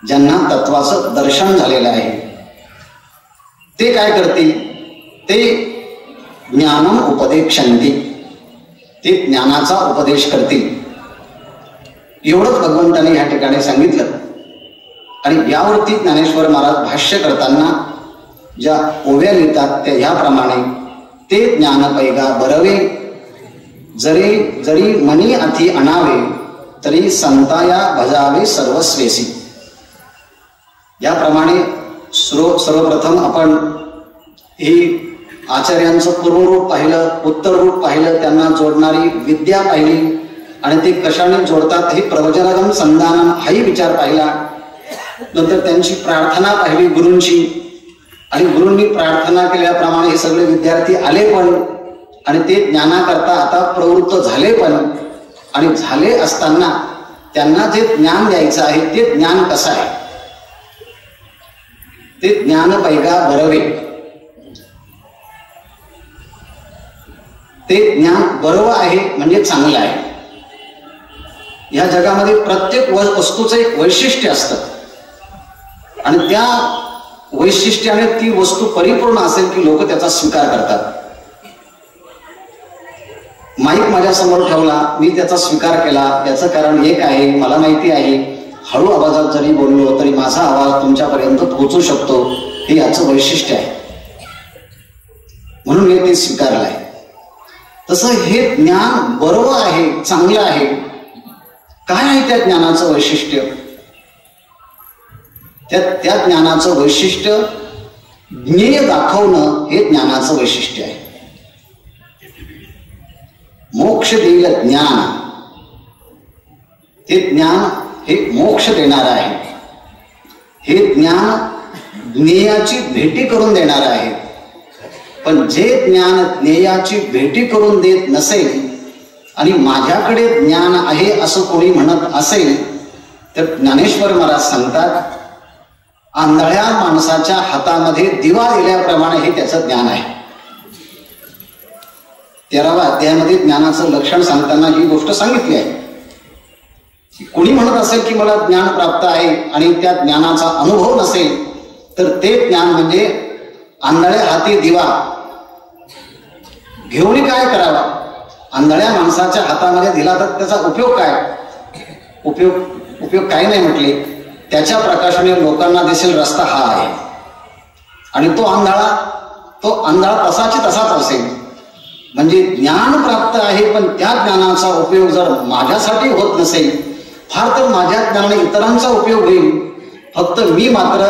ज्यांना तत्वाचं दर्शन झालेलं आहे. ते काय करतील, ते ज्ञानम उपदेक्षन्ति, ते ज्ञानाचा उपदेश करतील. एवढंच भगवंताने या ठिकाणी सांगितलं. आणि यावरती ज्ञानेश्वर महाराज भाष्य करताना ज्या ओव्या लिहितात त्या ह्याप्रमाणे, ते ज्ञान पैगा बरवे जरी जरी मनी अति अणावे तरी संताया भजावे सर्वस्वेसी. याप्रमाणे सर्वप्रथम आपण ही आचार्यांचं पूर्वरूप पाहिलं, उत्तर रूप पाहिलं, त्यांना जोडणारी विद्या पाहिली आणि ते कशाने जोडतात हे प्रवचनगम संधानम हाही विचार पाहिला. नंतर त्यांची प्रार्थना पाहिली गुरूंची, आणि गुरूंनी प्रार्थना केल्याप्रमाणे हे सगळे विद्यार्थी आले पण, आणि ते ज्ञानाकरता आता प्रवृत्त झाले पण. आणि झाले असताना त्यांना जे ज्ञान द्यायचं आहे ते ज्ञान कसं आहे, ते ज्ञान पैगा बरवे. ते ज्ञान बरोबर आहे म्हणजे चांगलं आहे. या जगामध्ये प्रत्येक वस्तूचं एक वैशिष्ट्य असतं आणि त्या वैशिष्ट्याने ती वस्तू परिपूर्ण असेल की लोक त्याचा स्वीकार करतात. माईक माझ्यासमोर ठेवला, मी त्याचा स्वीकार केला, याचं कारण एक आहे, मला माहिती आहे हळू आवाजात जरी बोललो तरी माझा आवाज तुमच्यापर्यंत पोहोचू शकतो, हे याचं वैशिष्ट्य आहे, म्हणून मी ते स्वीकारलं आहे. तसं हे ज्ञान बरोबर आहे, चांगलं आहे. काय आहे त्या ज्ञानाचं वैशिष्ट्य? त्या ज्ञानाचं वैशिष्ट्य ज्ञेय दाखवणं हे ज्ञानाचं वैशिष्ट्य आहे. मोक्ष देईल ज्ञान, ते ज्ञान हे मोक्ष देणार आहे. हे ज्ञान ज्ञेयाची भेटी करून देणार आहे. पण जे ज्ञान ज्ञेयाची भेटी करून देत नसेल आणि माझ्याकडे ज्ञान आहे असं कोणी म्हणत असेल तर ज्ञानेश्वर महाराज सांगतात, आंधळ्या माणसाच्या हातामध्ये दिवा दिल्याप्रमाणे हे त्याचं ज्ञान आहे. 13व्या अध्यायामध्ये ज्ञानाचं लक्षण सांगताना ही गोष्ट सांगितली आहे. कोणी म्हणत असेल की मला ज्ञान प्राप्त आहे आणि त्या ज्ञानाचा अनुभव नसेल तर ते ज्ञान म्हणजे आंधळ्या हाती दिवा घेऊन काय करावा. आंधळ्या माणसाच्या हातामध्ये दिला तर त्याचा उपयोग काय? उपयोग काय नाही म्हटले. त्याच्या प्रकाशाने लोकांना दिसेल रस्ता हा आहे आणि तो आंधळा तसाची तसाच असेल. म्हणजे ज्ञान प्राप्त आहे, पण त्या ज्ञानाचा उपयोग जर माझ्यासाठी होत नसेल, फार तर माझ्या ज्ञानाने इतरांचा उपयोग होईल, फक्त मी मात्र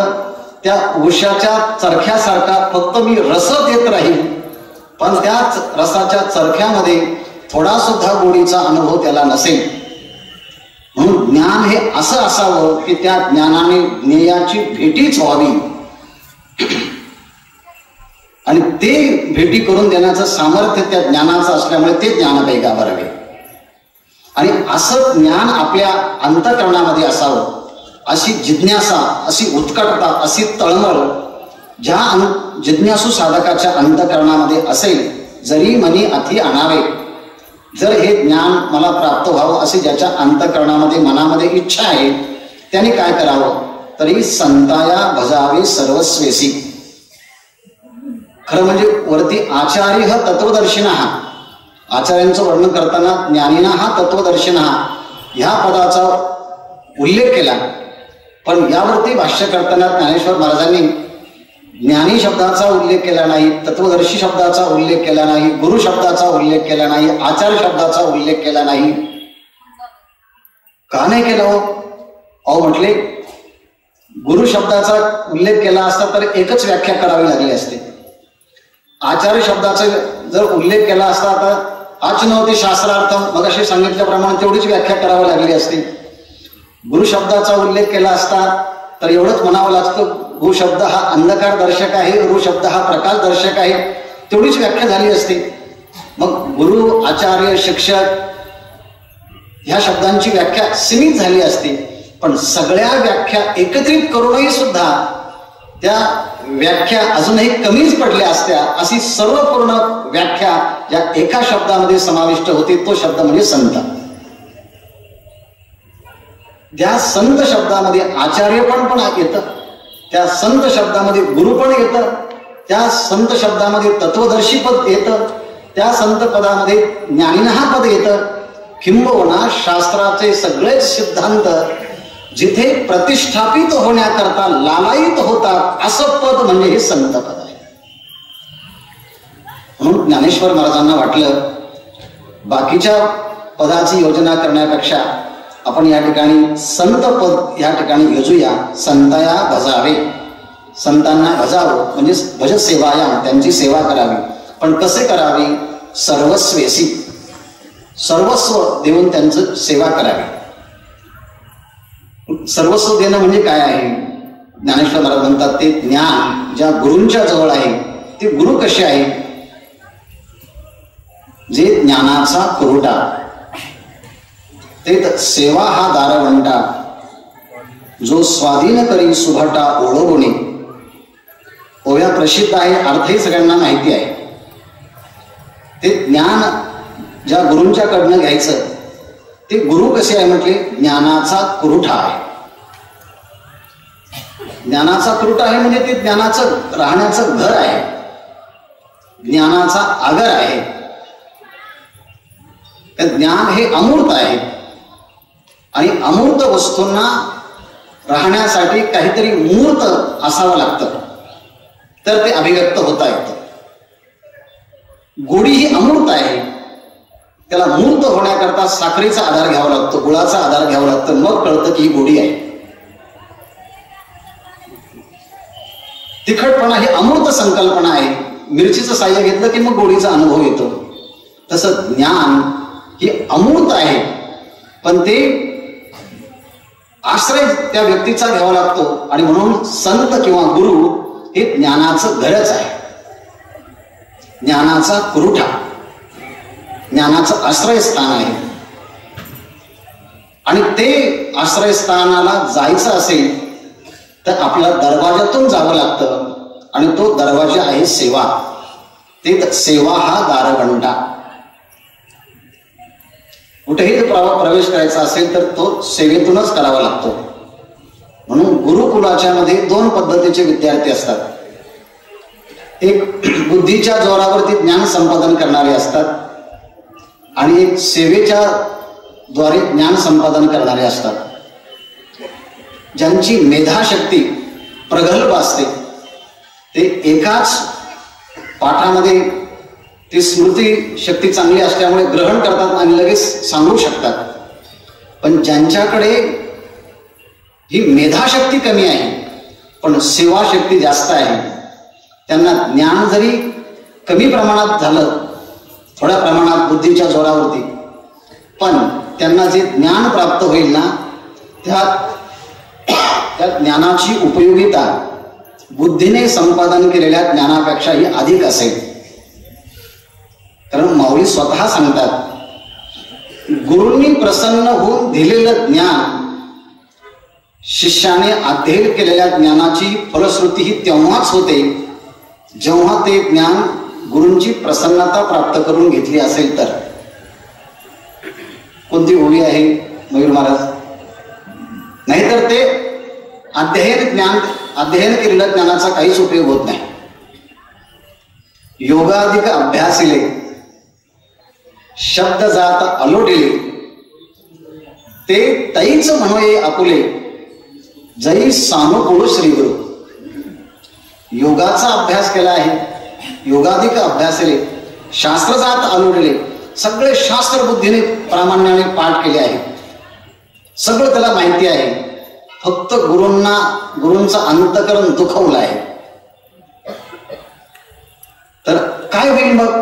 त्या उशाच्या चरख्यासारखा फक्त मी रस देत राहील, पण त्याच रसाच्या चरख्यामध्ये थोडा सुद्धा गोडीचा अनुभव त्याला नसेल. म्हणून ज्ञान हे असं असावं की त्या ज्ञानाने ज्ञेयाची भेटीच व्हावी आणि ते भेटी करून देण्याचं सामर्थ्य त्या ज्ञानाचं असल्यामुळे ते ज्ञानदायी गाभारावे. आणि असं ज्ञान आपल्या अंतःकरणामध्ये असावं, अशी जिज्ञासा, अशी उत्कटता, अशी तळमळ ज्या जिज्ञासू साधकाच्या अंतःकरणामध्ये असेल, जरी मनी अति आणावे, जर हे ज्ञान मला प्राप्त व्हावं असे ज्याच्या अंतःकरणामध्ये मनामध्ये इच्छा आहे, त्याने काय करावं, तरी संताया भजावे सर्वस्वेसी. खरं म्हणजे वरती आचार्य तत्वदर्शिना, आचार्यांचं वर्णन करताना ज्ञानिना हा तत्वदर्शिना ह्या पदाचा उल्लेख केला, पण यावरती भाष्य करताना ज्ञानेश्वर महाराजांनी ज्ञानी शब्दाचा उल्लेख केला नाही, तत्वदर्शी शब्दाचा उल्लेख केला नाही, गुरु शब्दाचा उल्लेख केला नाही, आचार्य शब्दाचा उल्लेख केला नाही. का नाही केला हो? अहो म्हटले, गुरु शब्दाचा उल्लेख केला असता तर एकच व्याख्या करावी लागली असते. आचार्य शब्दाचा जर उल्लेख केला असता तर आच नव्हते शास्त्रार्थ, मग असे सांगितल्याप्रमाणे तेवढीच व्याख्या करावी लागली असते. गुरु शब्दाचा उल्लेख केला असता तर एवढंच म्हणावं लागतं, गु शब्द हा अंधकार दर्शक आहे, ऋ शब्द हा प्रकाश दर्शक आहे, तेवढीच व्याख्या झाली असते. मग गुरु, आचार्य, शिक्षक ह्या शब्दांची व्याख्या सीमित झाली असते. पण सगळ्या व्याख्या एकत्रित करूनही सुद्धा त्या व्याख्या अजूनही कमीच पडल्या असत्या. अशी सर्वपूर्ण व्याख्या या एका शब्दामध्ये समाविष्ट होती, तो शब्द म्हणजे संत. त्या संत शब्दामध्ये आचार्य पण येतं, त्या संत शब्दामध्ये गुरु पण येतं, त्या संत शब्दामध्ये तत्वदर्शी पद येतं, त्या संत पदामध्ये ज्ञानिना पद येतं. किंबहुना शास्त्राचे सगळेच सिद्धांत जिथे प्रतिष्ठापित होण्याकरता लालायित होतात असं पद म्हणजे हे संत पद आहे. म्हणून ज्ञानेश्वर महाराजांना वाटलं, बाकीच्या पदाची योजना करण्यापेक्षा आपण या ठिकाणी संत पद या ठिकाणी योजूया. संताया भजावे, संतांना भजावं म्हणजे भज सेवाया, त्यांची सेवा करावी. पण कसे करावी? सर्वस्वेसी, सर्वस्व देऊन त्यांचं सेवा करावी. सर्वस्व देणं म्हणजे काय आहे? ज्ञानेश्वर महाराज म्हणतात, ते ज्ञान ज्या गुरूंच्या जवळ आहे, ते गुरु कसे आहे? जे ज्ञानाचा कुरुटा, ते सेवा हा दारवंटा, जो स्वाधीन करी सुभटा ओळवणे. ओव्या प्रसिद्ध आहे, अर्थही सगळ्यांना माहिती आहे. ते ज्ञान ज्या गुरूंच्याकडनं घ्यायचं, ते गुरु कसे आहे म्हटले? ज्ञानाचा कुरुठा आहे. ज्ञानाचा कुरुठा आहे म्हणजे ते ज्ञानाचं राहण्याचं घर आहे, ज्ञानाचा आगर आहे. ज्ञान हे अमूर्त आहे आणि अमूर्त वस्तूंना राहण्यासाठी काहीतरी मूर्त असावं लागतं, तर ते अभिव्यक्त होता येतं. गोडी ही अमूर्त आहे, त्याला मूर्त होण्याकरता साखरेचा आधार घ्यावा लागतो, गुळाचा आधार घ्यावा लागतो, मग कळतं की ही गोडी आहे. तिखटपणा ही अमूर्त संकल्पना आहे, मिरचीचं साह्य घेतलं की मग गोडीचा अनुभव येतो. तसं ज्ञान ही अमूर्त आहे, पण ते आश्रय त्या व्यक्तीचा घ्यावा लागतो. आणि म्हणून संत किंवा गुरु हे ज्ञानाचं घरच आहे, ज्ञानाचा कुरुठा, ज्ञानाचं आश्रयस्थान आहे. आणि ते आश्रयस्थानाला जायचं असेल तर आपल्याला दरवाजातून जावं लागतं, आणि तो दरवाजा आहे सेवा. ते सेवा हा दारवंटा. कुठेही प्रवेश करायचा असेल तर तो सेवेतूनच करावा लागतो. म्हणून गुरुकुलाच्या मध्ये दोन पद्धतीचे विद्यार्थी असतात. एक बुद्धीच्या जोरावरती ज्ञान संपादन करणारे असतात, आणि एक सेवेच्या द्वारे ज्ञान संपादन करणारे असतात. ज्यांची मेधाशक्ती प्रगल्भ असते, ते एकाच पाठामध्ये ती स्मृती शक्ती चांगली असल्यामुळे ग्रहण करतात आणि लगेच सांगू शकतात. पण ज्यांच्याकडे ही मेधाशक्ती कमी आहे पण सेवा शक्ती जास्त आहे, त्यांना ज्ञान जरी कमी प्रमाणात झालं, थोड्या प्रमाणात बुद्धीच्या जोरावरती, पण त्यांना जे ज्ञान प्राप्त होईल ना, त्या ज्ञानाची उपयोगिता बुद्धीने संपादन केलेल्या ज्ञानापेक्षाही अधिक असेल. कारण माऊली स्वतः सांगतात, गुरूंनी प्रसन्न होऊन दिलेलं ज्ञान शिष्याने अध्ययन केलेल्या ज्ञानाची फलश्रुती ही तेव्हाच होते जेव्हा ते ज्ञान गुरूंची प्रसन्नता प्राप्त करून घेतली असेल तर. कोणती ओळी आहे मयूर महाराज? नाहीतर ते अध्ययन केलेल्या ज्ञानाचा काहीच उपयोग होत नाही. योगाधिक अभ्यासिले शब्द जात अलोडिले, ते तैच म्हणोये आपुले जै सानुकूळ श्रीगुरु. योगाचा अभ्यास केला आहे, योगाधिक अभ्यासले, शास्त्रजात अलोडिले, सगळे शास्त्र बुद्धीने प्रामाण्याने पाठ केले आहे, सगळं त्याला माहिती आहे, फक्त गुरूंचं अंतकरण दुखवलं आहे. तर काय होईल मग?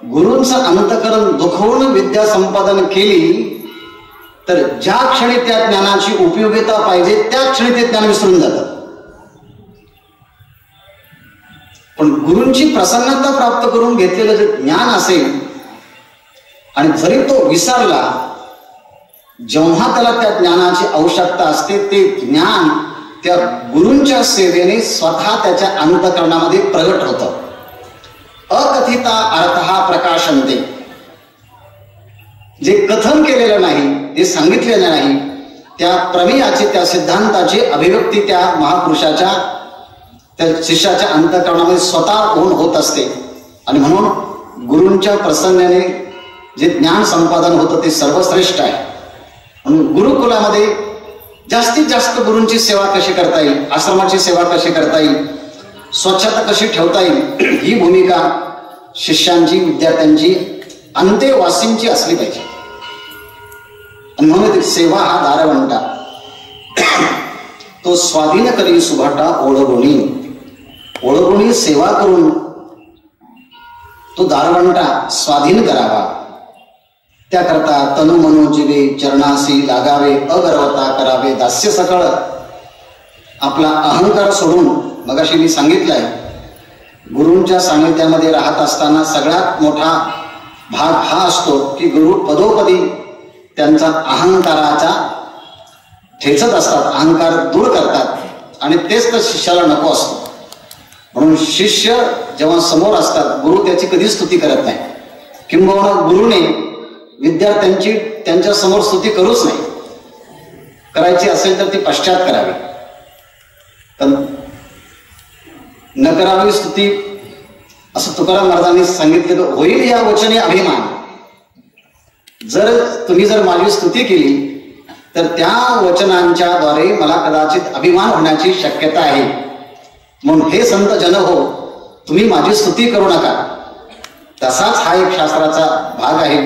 गुरूंचं अंतकरण दुखवून विद्या संपादन केली तर ज्या क्षणी त्या ज्ञानाची उपयोगिता पाहिजे त्या क्षणी ते ज्ञान विसरून जातं. पण गुरूंची प्रसन्नता प्राप्त करून घेतलेलं जे ज्ञान असेल आणि जरी तो विसरला, जेव्हा त्याला त्या ज्ञानाची आवश्यकता असते ते ज्ञान त्या गुरूंच्या सेवेने स्वतः त्याच्या अंतकरणामध्ये प्रगट होतं. अकथिता अर्थ प्रकाशनते, जे कथन केलेलं नाही, जे सांगितलेलं नाही, त्या प्रमेयाची, त्या सिद्धांताची अभिव्यक्ती त्या महापुरुषाच्या, त्या शिष्याच्या अंतकरणामध्ये स्वतः होत असते. आणि म्हणून गुरूंच्या प्रसन्नाने जे ज्ञान संपादन होतं ते सर्वश्रेष्ठ आहे. म्हणून गुरुकुलामध्ये जास्तीत जास्त गुरूंची सेवा कशी करता येईल, आश्रमाची सेवा कशी करता येईल, स्वच्छता कशी ठेवता येईल, ही भूमिका शिष्यांची, विद्यार्थ्यांची, अंतेवासींची असली पाहिजे. आणि म्हणून सेवा हा दारवंटा, तो स्वाधीन करी सुभाटा ओळगुणी. ओळगुणी सेवा करून तो दारवंटा स्वाधीन करावा. त्याकरता तनु मनो जीवे चरणासी लागावे, अगर्वता करावे दास्य सकळ. आपला अहंकार सोडून, मगाशी मी सांगितलंय, गुरूंच्या सानिध्यामध्ये राहत असताना सगळ्यात मोठा भाग हा असतो की गुरु पदोपदी त्यांचा अहंकाराचा ठेचत असतात, अहंकार दूर करतात आणि तेच तर शिष्याला नको असतो. म्हणून शिष्य जेव्हा समोर असतात, गुरु त्याची कधीच स्तुती करत नाही. किंबहुना गुरुने विद्यार्थ्यांची त्यांच्या समोर स्तुती करूच नाही. करायची असेल तर ती पश्चात करावी, पण न करावी स्तुती, असं तुकाराम महाराजांनी सांगितलं. होईल या वचने अभिमान. तुम्ही जर माझी स्तुती केली तर त्या वचनांच्या द्वारे मला कदाचित अभिमान होण्याची शक्यता आहे. म्हणून हे संत जन हो, तुम्ही माझी स्तुती करू नका. तसाच हा एक शास्त्राचा भाग आहे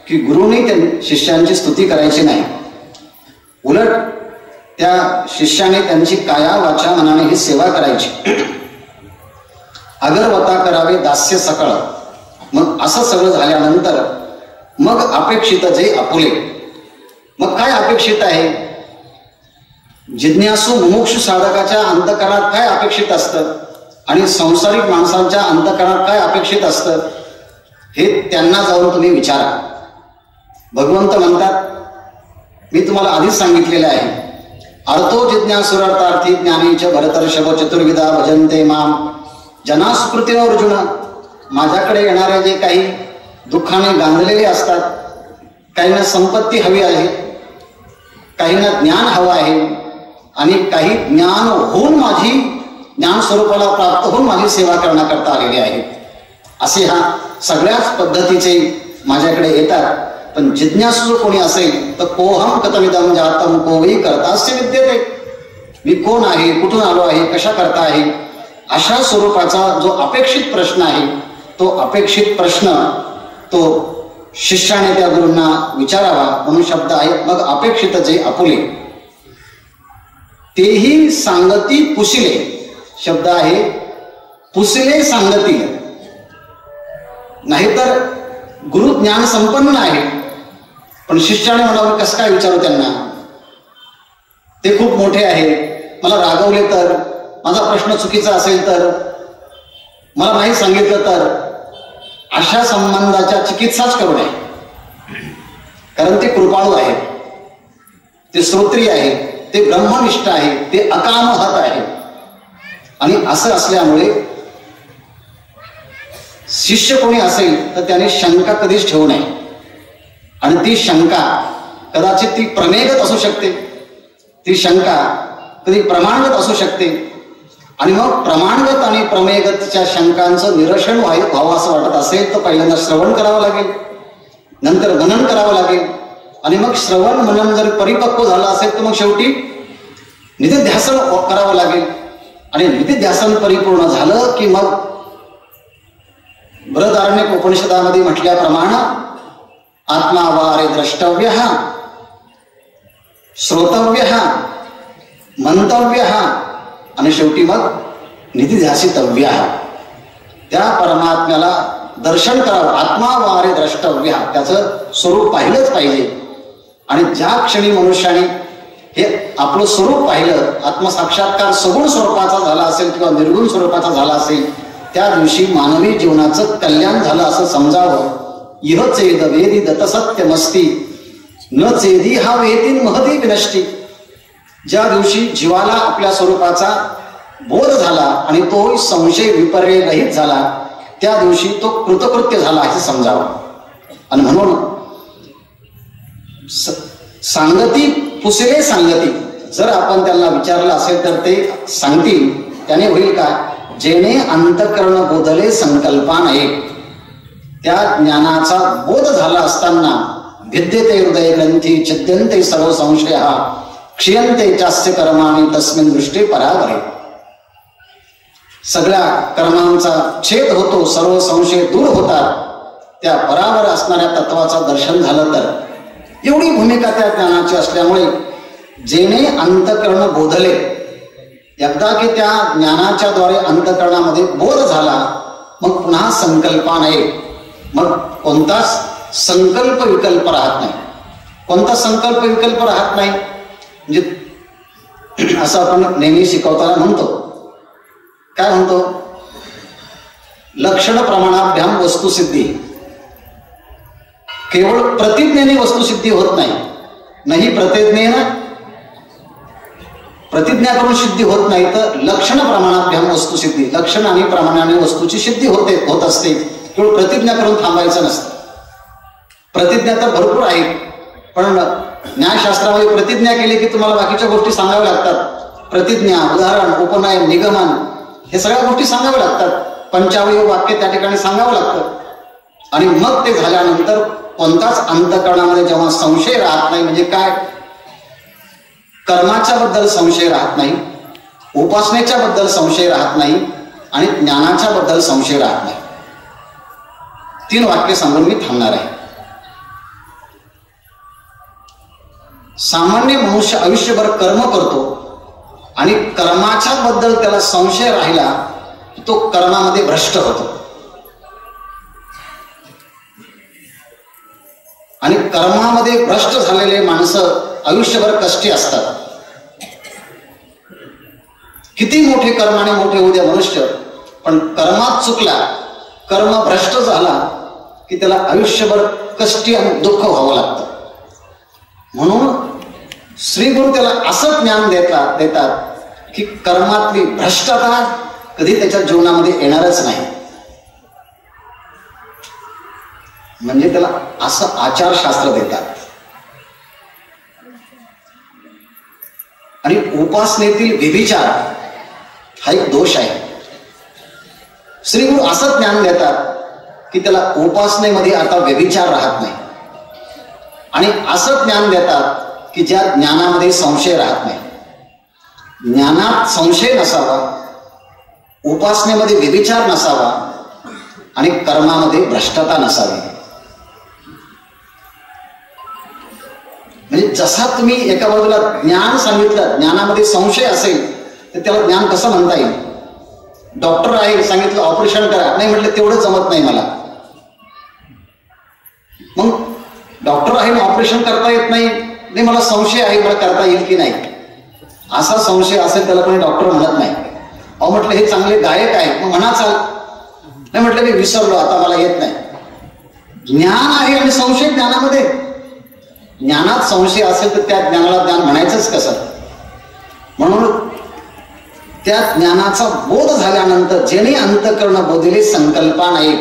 की गुरुने त्या शिष्यांची स्तुती करायची नाही, उलट त्या शिष्याने त्यांची काया वाचा मनाने ही सेवा करायची. अगरवता करावे दास्य सकळ. मग असं सगळं झाल्यानंतर मग अपेक्षित जे आपुले. मग काय अपेक्षित आहे? जिज्ञासू मुमुक्षु साधकाच्या अंतकरणात काय अपेक्षित असतं आणि संसारिक माणसांच्या अंतकरणात काय अपेक्षित असतं हे त्यांना जाऊन तुम्ही विचारा. भगवंत म्हणतात, मी तुम्हाला आधीच सांगितलेलं आहे, अर्थो जिज्ञासुरार्थार्थी ज्ञानीच भरतर्षभ चतुर्विधा भजन्ते माम जनास्कृती अर्जुन. माझ्याकडे येणारे जे काही दुःखाने गांधलेले असतात, काहींना संपत्ती हवी आहे, काहींना ज्ञान हवं आहे आणि काही ज्ञान होऊन माझी ज्ञान स्वरूपाला प्राप्त होऊन माझी सेवा करण्याकरता आलेले आहेत. असे हा सगळ्याच पद्धतीचे माझ्याकडे येतात. पण जिज्ञासू कोणी असेल तर कोहम कथमिदम जातम कोही करतास्य विद्यते. मी कोण आहे, कुठून आलो आहे, कशा करता आहे, अशा स्वरूपाचा जो अपेक्षित प्रश्न आहे तो अपेक्षित प्रश्न तो शिष्याने त्या गुरूंना विचारावा म्हणून शब्द आहे. मग अपेक्षित जे आपुले तेही सांगती पुसिले, शब्द आहे पुसिले सांगतील. नाहीतर गुरु ज्ञान संपन्न आहे पण शिष्याने म्हणावं कसं काय विचारू त्यांना, ते खूप मोठे आहे, मला रागवले तर, माझा प्रश्न चुकीचा असेल तर, मला नाही सांगितलं तर, अशा संबंधाच्या चिकित्साच करू नये. कारण ते कृपाळू आहे, ते श्रोत्रिय आहे, ते ब्रह्मनिष्ठ आहे, ते अकामहत आहे. आणि असं असल्यामुळे शिष्य कोणी असेल तर त्याने शंका कधीच ठेवू नये. आणि ती शंका कदाचित ती प्रमेयगत असू शकते, ती शंका कधी प्रमाणगत असू शकते. आणि मग प्रमाणगत आणि प्रमेयगतच्या शंकांचं निरसन व्हावं असं वाटत असेल तर पहिल्यांदा श्रवण करावं लागेल, नंतर मनन करावं लागेल. आणि मग श्रवण मनन जर परिपक्व झालं असेल तर मग शेवटी निधिध्यासन करावं लागेल. आणि निधिध्यासन परिपूर्ण झालं की मग बृहदारण्यक उपनिषदामध्ये म्हटल्याप्रमाणे आत्मा वारे द्रष्टव्य, श्रोतव्य, मंतव्य आणि शेवटी मग निधिध्यासितव्य. त्या परमात्म्याला दर्शन करावं, आत्मा वारे द्रष्टव्य, त्याचं स्वरूप पाहिलंच पाहिजे. आणि ज्या क्षणी मनुष्याने हे आपलं स्वरूप पाहिलं, आत्मसाक्षात्कार सगुण स्वरूपाचा झाला असेल किंवा निर्गुण स्वरूपाचा झाला असेल, त्या दिवशी मानवी जीवनाचं कल्याण झालं असं समजावं. इह चेद वेदी दत्त सत्यमस्ती न चेदी हा वेदीन महती विनष्टी. ज्या दिवशी जीवाला आपल्या स्वरूपाचा बोध झाला आणि तो संशय विपर्य रहित झाला, त्या दिवशी तो कृतकृत्य झाला असं समजावं. आणि म्हणून सांगती पुसिले सांगती, जर आपण त्यांना विचारलं असेल तर ते सांगतील. त्याने होईल का, जेणे अंतःकरण बोधले संकल्पा नये. त्या ज्ञानाचा बोध झाला असताना भिद्यते हृदय ग्रंथी छिद्यन्ते सर्व संशय क्षीयन्ते चास्य कर्माणि तस्मिन् दृष्टी परावरे. सगळ्या कर्मांचा छेद होतो, सर्व संशय दूर होतात. त्या परावर असणाऱ्या तत्वाचं दर्शन झालं तर, एवढी भूमिका त्या ज्ञानाची असल्यामुळे जेणे अंतःकरण बोधले, एकदा की त्या ज्ञानाच्या द्वारे अंतःकरणामध्ये बोध झाला मग पुन्हा संकल्पा नये. मग कोणताच संकल्प विकल्प राहत नाही. कोणता संकल्प विकल्प राहत नाही म्हणजे असं आपण नेहमी शिकवताना म्हणतो, काय म्हणतो, लक्षण प्रमाणाभ्याम वस्तुसिद्धी. केवळ प्रतिज्ञेने वस्तुसिद्धी होत नाही, नाही प्रतिज्ञा करून सिद्धी होत नाही, तर लक्षण प्रमाणाभ्याम वस्तुसिद्धी, लक्षण आणि प्रमाणाने वस्तूची सिद्धी होत असते. केवळ प्रतिज्ञा करून थांबायचं नसतं. प्रतिज्ञा तर भरपूर आहेत, पण न्यायशास्त्रामध्ये प्रतिज्ञा केली की तुम्हाला बाकीच्या गोष्टी सांगाव्या लागतात. प्रतिज्ञा, उदाहरण, उपनयन, निगमन हे सगळ्या गोष्टी सांगाव्या लागतात. पंचावयव वाक्य त्या ठिकाणी सांगावं लागतं. आणि मग ते झाल्यानंतर कोणताच अंतःकरणामध्ये जेव्हा संशय राहत नाही, म्हणजे काय, कर्माच्या बद्दल संशय राहत नाही, उपासनेच्या बद्दल संशय राहत नाही आणि ज्ञानाच्या बद्दल संशय राहत नाही. 3 वाक्य सांगून मी थांबणार आहे. सामान्य मनुष्य आयुष्यभर कर्म करतो आणि कर्माच्या बद्दल त्याला संशय राहिला की तो कर्मामध्ये भ्रष्ट होतो. आणि कर्मामध्ये भ्रष्ट झालेले माणसं आयुष्यभर कष्टी असतात. किती मोठे कर्माने मोठे होऊ द्या मनुष्य, पण कर्मात चुकला, कर्म भ्रष्ट झाला की त्याला आयुष्यभर कष्टी आणि दुःख व्हावं लागतं. म्हणून श्री गुरु त्याला असं ज्ञान देतात की कर्मातली भ्रष्टता कधी त्याच्या जीवनामध्ये येणारच नाही. म्हणजे त्याला असं आचारशास्त्र देतात. आणि उपासनेतील व्यभिचार हा एक दोष आहे. श्री गुरु असं ज्ञान देतात की त्याला उपासनेमध्ये आता व्यभिचार राहत नाही. आणि असं ज्ञान देतात की ज्या ज्ञानामध्ये संशय राहत नाही. ज्ञानात संशय नसावा, उपासनेमध्ये व्यभिचार नसावा, आणि कर्मामध्ये भ्रष्टता नसावी. म्हणजे जसा तुम्ही एका बाजूला ज्ञान सांगितलं, ज्ञानामध्ये संशय असेल तर त्याला ज्ञान कसं म्हणता येईल? डॉक्टर आहे, सांगितलं ऑपरेशन करा, नाही म्हटलं तेवढं जमत नाही मला. मग डॉक्टर आहे ना, ऑपरेशन करता येत नाही, मला संशय आहे, मला करता येईल की नाही, असा संशय असेल त्याला कोणी डॉक्टर म्हणत नाही. अहो म्हटलं हे चांगले गायक आहे, मग म्हणा चाल, नाही म्हटलं मी विसरलो आता मला येत नाही. ज्ञान आहे आणि संशय ज्ञानामध्ये. ज्ञानात संशय असेल तर त्या ज्ञानाला ज्ञान म्हणायचंच कसं? म्हणून त्या ज्ञानाचा बोध झाल्यानंतर जेणे अंतःकरण बोधिले संकल्पा नाही,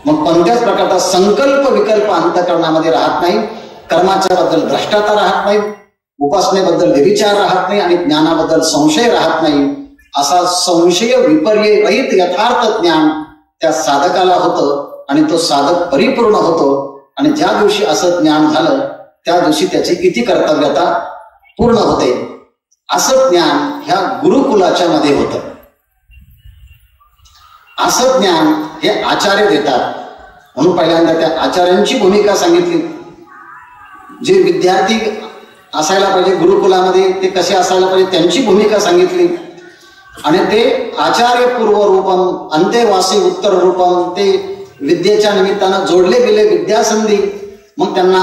मग कोणत्याच प्रकारचा संकल्प विकल्प अंतःकरणामध्ये राहत नाही. कर्माच्या बद्दल भ्रष्टता राहत नाही, उपासनेबद्दल व्यभिचार राहत नाही आणि ज्ञानाबद्दल संशय राहत नाही. असा संशय विपर्य रहित यथार्थ ज्ञान त्या साधकाला होतं आणि तो साधक परिपूर्ण होतो. आणि ज्या दिवशी असं ज्ञान झालं त्या दिवशी त्याची इति कर्तव्यता पूर्ण होते. असं ज्ञान ह्या गुरुकुलाच्या मध्ये होतं. असं ज्ञान हे आचार्य देतात. म्हणून पहिल्यांदा त्या आचार्यांची भूमिका सांगितली. जे विद्यार्थी असायला पाहिजे गुरुकुलामध्ये ते कसे असायला पाहिजे त्यांची भूमिका सांगितली. आणि ते आचार्य पूर्व रूपम अंतेवासी उत्तर रूपम, ते विद्येच्या निमित्तानं जोडले गेले विद्यासंधी. मग त्यांना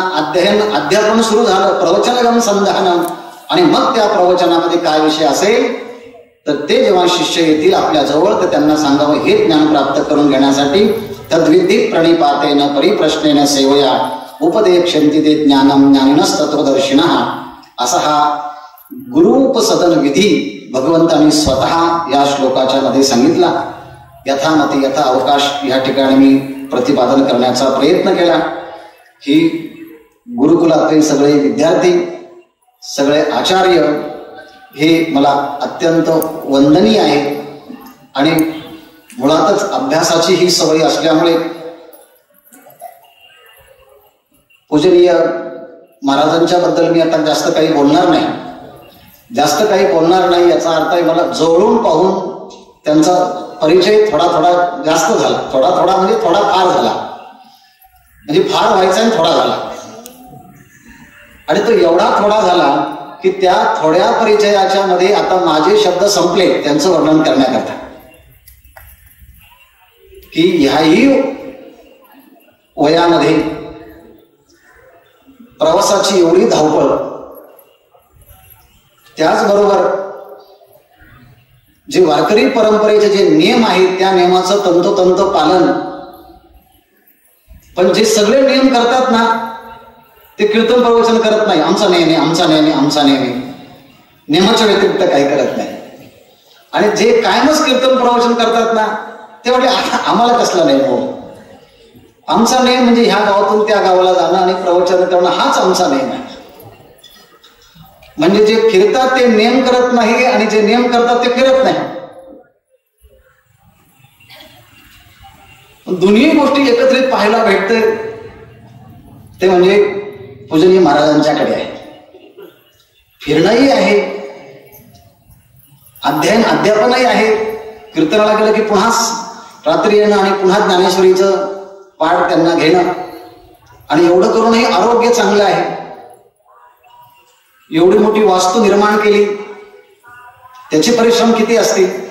अध्यापन सुरू झालं, प्रवचनगम संधान. आणि मग त्या प्रवचनामध्ये काय विषय असेल तर ते जेव्हा शिष्य येतील आपल्या जवळ तर त्यांना सांगावं हे ज्ञान प्राप्त करून घेण्यासाठी तद्विधित प्रणिपातेन परिप्रश्नेन सेवया उपदेक्षन्ति ते ज्ञानम ज्ञानिनस्तत्वदर्शिनः. असा हा गुरुपसदन विधी भगवंतांनी स्वतः या श्लोकाच्या मध्ये सांगितला. यथामती यथा अवकाश या ठिकाणी मी प्रतिपादन करण्याचा प्रयत्न केला. ही गुरुकुलातील सगळे विद्यार्थी, सगळे आचार्य हे मला अत्यंत वंदनीय आहे. आणि मुळातच अभ्यासाची ही सवय असल्यामुळे पूजनीय महाराजांच्या बद्दल मी आता जास्त काही बोलणार नाही. याचा अर्थ आहे मला जवळून पाहून त्यांचा परिचय थोडा थोडा जास्त झाला. थोडा म्हणजे थोडा फार झाला, म्हणजे फार व्हायचा आणि थोडा झाला. आणि तो एवढा थोडा झाला की त्या थोड्या परिचयाच्या मध्ये आता माझे शब्द संपले त्यांचं वर्णन करण्याकरता. की ह्याही वयामध्ये प्रवासाची एवढी धावपळ, त्याचबरोबर जे वारकरी परंपरेचे जे नियम आहेत त्या नियमाचं तंतोतंत पालन. पण जे सगळे नियम करतात ना ते कीर्तन प्रवचन करत नाही. आमचा नेहमी नियमाच्या व्यतिरिक्त काही करत नाही. आणि जे कायमच कीर्तन प्रवचन करतात ना ते म्हणजे आम्हाला कसला नेम हो, आमचा नेम म्हणजे ह्या गावातून त्या गावाला जाणं आणि प्रवचन करणं हाच आमचा नेम आहे. म्हणजे जे फिरतात ते नेम करत नाही आणि जे नेम करतात ते फिरत नाही. दोन्ही गोष्टी एकत्रित पाहायला भेटते ते म्हणजे पूजनीय महाराजांच्याकडे आहे. फिरणंही आहे, अध्यापनही आहे. कीर्तनाला गेलं की पुन्हा रात्री येणं आणि पुन्हा ज्ञानेश्वरीचं पाठ त्यांना घेणं. आणि एवढं करूनही आरोग्य चांगलं आहे. एवढी मोठी वास्तू निर्माण केली, त्याचे परिश्रम किती असतील.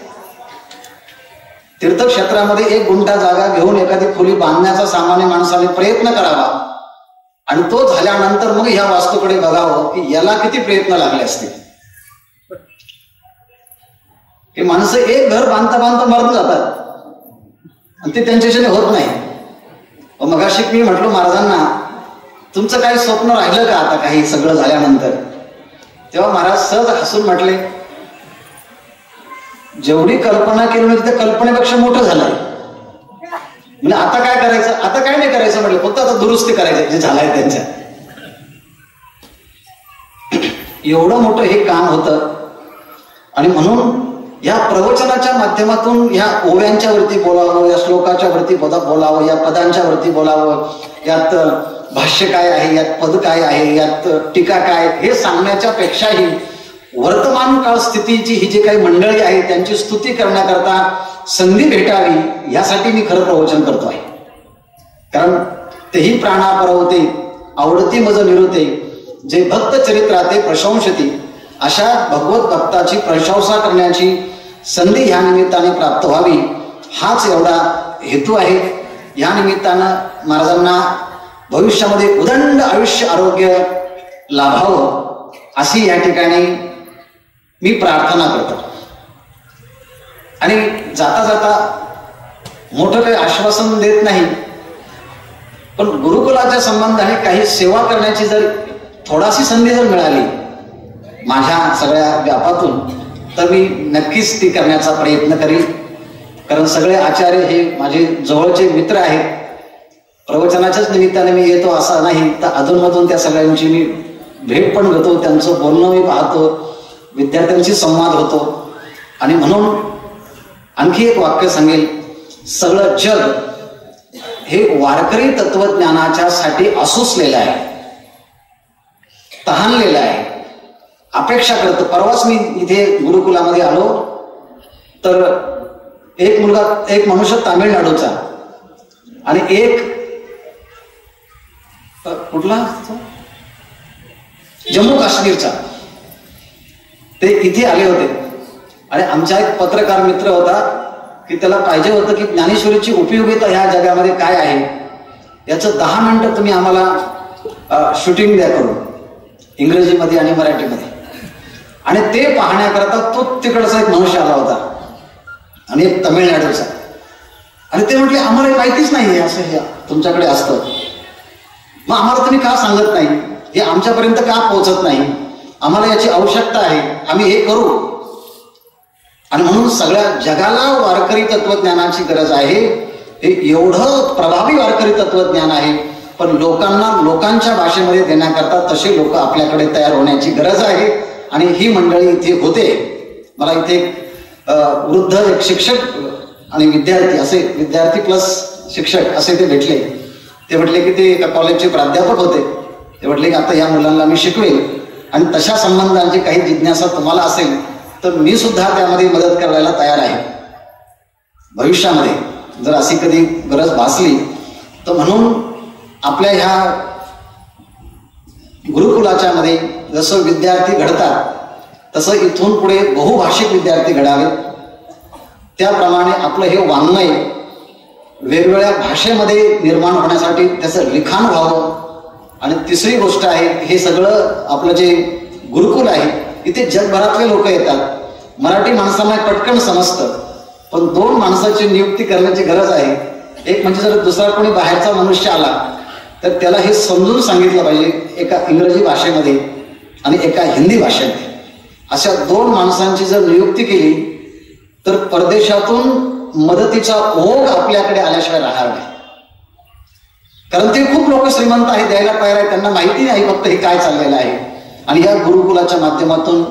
तीर्थक्षेत्रामध्ये 1 गुंठा जागा घेऊन एखादी खोली बांधण्याचा सामान्य माणसाने प्रयत्न करावा आणि तो झाल्यानंतर मग ह्या वास्तूकडे बघावं की याला किती प्रयत्न लागले असतील. हे माणसं एक घर बांधता बांधता मरून जातात आणि ते त्यांच्याशी होत नाही. मगाशी मी म्हटलो महाराजांना तुमचं काही स्वप्न राहिलं का आता काही सगळं झाल्यानंतर? तेव्हा महाराज सहज हसून म्हटले जेवढी कल्पना केली म्हणजे त्या कल्पनेपेक्षा मोठं झालंय. म्हणजे आता काय करायचं? आता काय नाही करायचं म्हटलं, फक्त आता दुरुस्ती करायचं जे झालंय त्यांच्या. एवढं मोठं हे काम होतं. आणि म्हणून या प्रवचनाच्या माध्यमातून ह्या ओव्यांच्या वरती बोलावं, या श्लोकाच्या वरती बोलावं, या पदांच्या वरती बोलावं, यात भाष्य काय आहे, यात पद काय आहे, यात टीका काय, हे सांगण्याच्या पेक्षाही वर्तमान काळ स्थितीची ही जी काही मंडळी आहे त्यांची स्तुती करण्याकरता संधी भेटावी यासाठी मी खरं प्रवचन करतो आहे. कारण तेही प्राणापर होते आवडती मज निरुते जे भक्त चरित्राते प्रशंसती अशा भगवत भक्ताची प्रशंसा करण्याची संधी ह्या निमित्ताने प्राप्त व्हावी हाच एवढा हेतू आहे. या निमित्तानं महाराजांना भविष्यामध्ये उदंड आयुष्य आरोग्य लाभावं अशी या ठिकाणी मी प्रार्थना करतो. आणि जाता जाता मोठं काही आश्वासन देत नाही, पण गुरुकुलाच्या संबंधाने काही सेवा करण्याची जर थोडाशी संधी जर मिळाली माझ्या सगळ्या व्यापातून तर मी नक्कीच ती करण्याचा प्रयत्न करीन. कारण सगळे आचार्य हे माझे जवळचे मित्र आहेत. प्रवचनाच्याच निमित्ताने मी येतो असं नाही, तर अधूनमधून त्या सगळ्यांची मी भेट पण घेतो, त्यांचं बोलणं मी पाहतो, विद्यार्थ्यांशी संवाद होतो. आणि म्हणून आणखी एक वाक्य सांगेल, सगळं जग हे वारकरी तत्वज्ञानाच्या साठी आसुसलेलं आहे, तहानलेलं आहे, अपेक्षा करतो. परवाच मी इथे गुरुकुलामध्ये आलो तर एक मनुष्य तामिळनाडूचा आणि एक कुठला जम्मू काश्मीरचा ते इथे आले होते. आणि आमचा एक पत्रकार मित्र होता की त्याला पाहिजे होतं की ज्ञानेश्वरीची उपयोगिता ह्या जगामध्ये काय आहे याचं 10 मिनिटं तुम्ही आम्हाला शूटिंग द्या करून, इंग्रजीमध्ये आणि मराठीमध्ये. आणि ते पाहण्याकरता तो तिकडचा एक मनुष्य आला होता आणि एक तमिळनाडूचा. आणि ते म्हटले आम्हाला माहितीच नाही असं हे तुमच्याकडे असतं, मग आम्हाला तुम्ही का सांगत नाही, हे आमच्यापर्यंत का पोहोचत नाही, आम्हाला याची आवश्यकता आहे, आम्ही हे करू. आणि म्हणून सगळ्या जगाला वारकरी तत्वज्ञानाची गरज आहे. हे एवढं प्रभावी वारकरी तत्वज्ञान आहे, पण लोकांना लोकांच्या भाषेमध्ये देण्याकरता तसे लोक आपल्याकडे तयार होण्याची गरज आहे. आणि ही मंडळी इथे होते. मला इथे वृद्ध एक शिक्षक आणि विद्यार्थी असे, विद्यार्थी प्लस शिक्षक असे ते भेटले. ते म्हटले की ते एका कॉलेजचे प्राध्यापक होते. ते म्हटले की आता या मुलांना मी शिकवेल आणि तशा संबंधांची काही जिज्ञासा तुम्हाला असेल तर मी सुद्धा त्यामध्ये मदत करायला तयार आहे भविष्यामध्ये जर अशी कधी गरज भासली तर. म्हणून आपल्या ह्या गुरुकुलाच्या मध्ये जसं विद्यार्थी घडतात तसं इथून पुढे बहुभाषिक विद्यार्थी घडावेत. त्याप्रमाणे आपलं हे वाङ्मय वेगवेगळ्या भाषेमध्ये निर्माण होण्यासाठी त्याचं लिखाण व्हावं. आणि तिसरी गोष्ट आहे, हे सगळं आपलं जे गुरुकुल आहे इथे जगभरातले लोक येतात. मराठी माणसांना पटकन समजतं, पण 2 माणसाची नियुक्ती करण्याची गरज आहे. एक म्हणजे जर दुसरा कोणी बाहेरचा मनुष्य आला तर त्याला हे समजून सांगितलं पाहिजे, एका इंग्रजी भाषेमध्ये आणि एका हिंदी भाषेमध्ये. अशा 2 माणसांची जर नियुक्ती केली तर परदेशातून मदतीचा ओघ आपल्याकडे आल्याशिवाय राहणार नाही. कारण ते खूप लोक श्रीमंत आहेत, द्यायला तयार आहेत, त्यांना माहिती नाही फक्त हे काय चाललेलं आहे. आणि या गुरुकुलाच्या माध्यमातून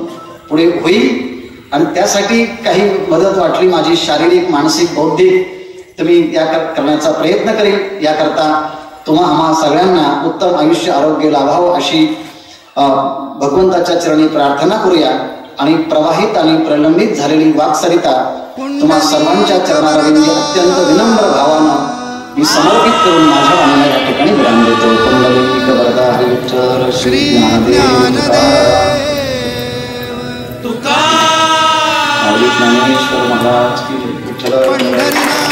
पुढे होईल. आणि त्यासाठी काही मदत वाटली माझी, शारीरिक, मानसिक, बौद्धिक, तर मी या करण्याचा प्रयत्न करेल. याकरता तुम्हा आम्हा सगळ्यांना उत्तम आयुष्य आरोग्य लाभावं अशी भगवंताच्या चरणी प्रार्थना करूया. आणि प्रवाहित आणि प्रलंबित झालेली वाक्सरिता तुम्हा सर्वांच्या चरणारविंदी अत्यंत विनम्र भावानं मी समर्पित करून माझ्या वाणीला या ठिकाणी विराम देतो. कुंडलिक वरदा हरिविठ्ठल श्री ज्ञानदेव तुकाराम ज्ञानेश्वर महाराज की जय. विठ्ठल